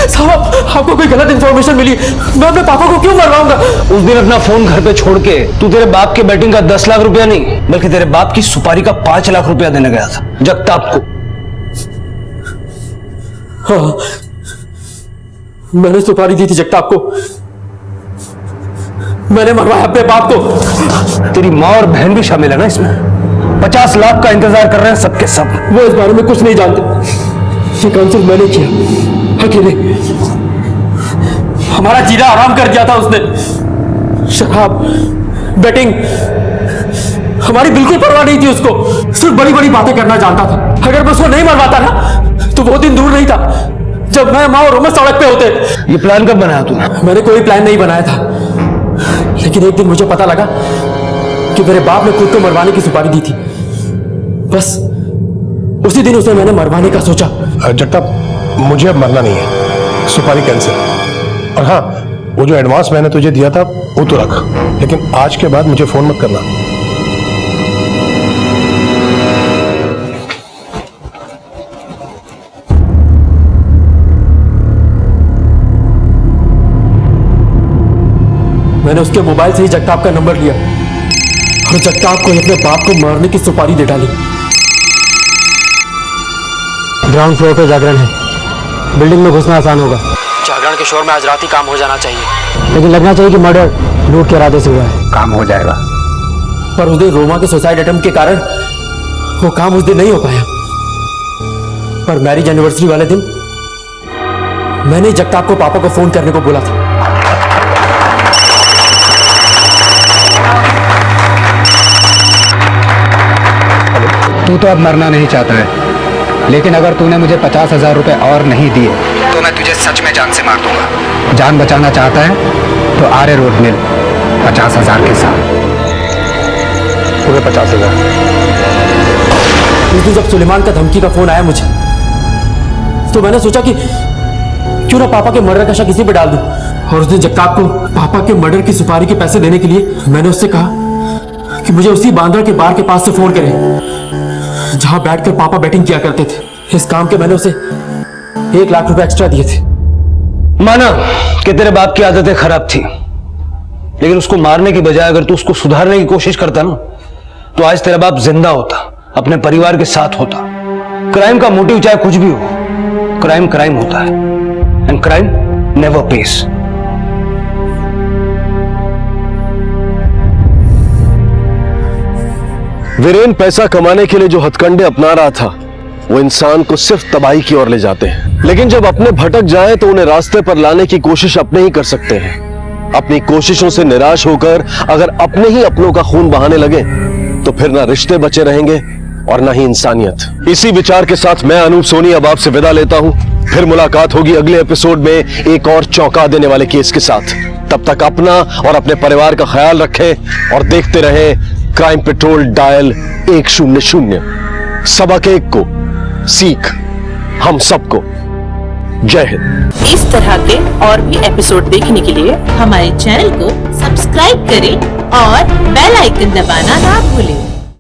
साहब आपको कोई गलत इंफॉर्मेशन मिली। मैं अपने पापा को क्यों मरवाऊंगा? उस दिन अपना फोन घर पे छोड़ के तू तेरे बाप के बैटिंग का 10 लाख रुपया नहीं बल्कि तेरे बाप की सुपारी का 5 लाख रुपया देने गया था जगताप को। हाँ, मैंने सुपारी दी थी जगताप को। मैंने मरवाया अपने बाप को। तेरी माँ और बहन भी शामिल है ना इसमें? 50 लाख का इंतजार कर रहे हैं सबके सब। वो इस बारे में कुछ नहीं जानते। ये काम सिर्फ मैंने किया, अकेले। हमारा जीना आराम कर दिया था उसने। शराब, बेटिंग, हमारी बिल्कुल परवाह नहीं थी उसको। सिर्फ बड़ी बड़ी बातें करना जानता था। अगर मैं उसको नहीं मरवाता ना तो वो दिन दूर नहीं था जब मैं, माँ और रोमा सड़क पे होते। ये प्लान कब बनाया तूने? मैंने कोई प्लान नहीं बनाया था, लेकिन एक दिन मुझे पता लगा कि मेरे बाप ने खुद को मरवाने की सुपारी दी थी। बस उसी दिन उसने मैंने मरवाने का सोचा। जगताप मुझे अब मरना नहीं है, सुपारी कैंसिल। और हाँ, वो जो एडवांस मैंने तुझे दिया था वो तो रख, लेकिन आज के बाद मुझे फोन मत करना। मैंने उसके मोबाइल से ही जगताप का नंबर लिया और जगताप को अपने बाप को मारने की सुपारी दे डाली। ग्राउंड फ्लोर पे जागरण है, बिल्डिंग में घुसना आसान होगा। जागरण के शोर में आज रात ही काम हो जाना चाहिए, लेकिन लगना चाहिए कि मर्डर लूट के इरादे से हुआ है। काम हो जाएगा। पर उस दिन रोमा के सुसाइड अटेम्प्ट के कारण वो काम उस दिन नहीं हो पाया। पर मैरिज एनिवर्सरी वाले दिन मैंने जगताप को पापा को फोन करने को बोला था। तू तो अब मरना नहीं चाहता है, लेकिन अगर तूने मुझे 50,000 रुपए और नहीं दिए तो मैं तुझे सच में जान से मार दूंगा। जान बचाना चाहता है तो आर्य रोड मिल 50,000 के साथ। तुम्हें 50,000? उस दिन जब सुलेमान का धमकी का फोन आया मुझे, तो मैंने सोचा कि क्यों ना पापा के मर्डर का शक इसी पे डाल दूं। और उस दिन जगताप को पापा के मर्डर की सुपारी के पैसे देने के लिए मैंने उससे कहा कि मुझे उसी बांद्रा के बार के पास से फोन करे जहां बैठकर पापा बैटिंग किया करते थे। इस काम के मैंने उसे 1 लाख रुपए एक्स्ट्रा दिए थे। माना कि तेरे बाप की आदतें खराब थी, लेकिन उसको मारने की बजाय अगर तू उसको सुधारने की कोशिश करता ना, तो आज तेरा बाप जिंदा होता, अपने परिवार के साथ होता। क्राइम का मोटिव चाहे कुछ भी हो, क्राइम क्राइम होता है, and crime never pays. Viren पैसा कमाने के लिए जो हथकंडे अपना रहा था, वो इंसान को सिर्फ तबाही की ओर ले जाते हैं। लेकिन जब अपने भटक जाएं तो उन्हें रास्ते पर लाने की कोशिश अपने ही कर सकते हैं। अपनी कोशिशों से निराश होकर अगर अपने ही अपनों का खून बहाने लगे तो फिर ना रिश्ते बचे रहेंगे और ना ही इंसानियत। इसी विचार के साथ मैं अनूप सोनी अब आपसे विदा लेता हूं। फिर मुलाकात होगी अगले एपिसोड में एक और चौंका देने वाले केस के साथ। तब तक अपना और अपने परिवार का ख्याल रखें और देखते रहें क्राइम पेट्रोल डायल 100। सबक एक को सीख हम सबको। जय हिंद। इस तरह के और भी एपिसोड देखने के लिए हमारे चैनल को सब्सक्राइब करें और बेल आइकन दबाना ना भूलें।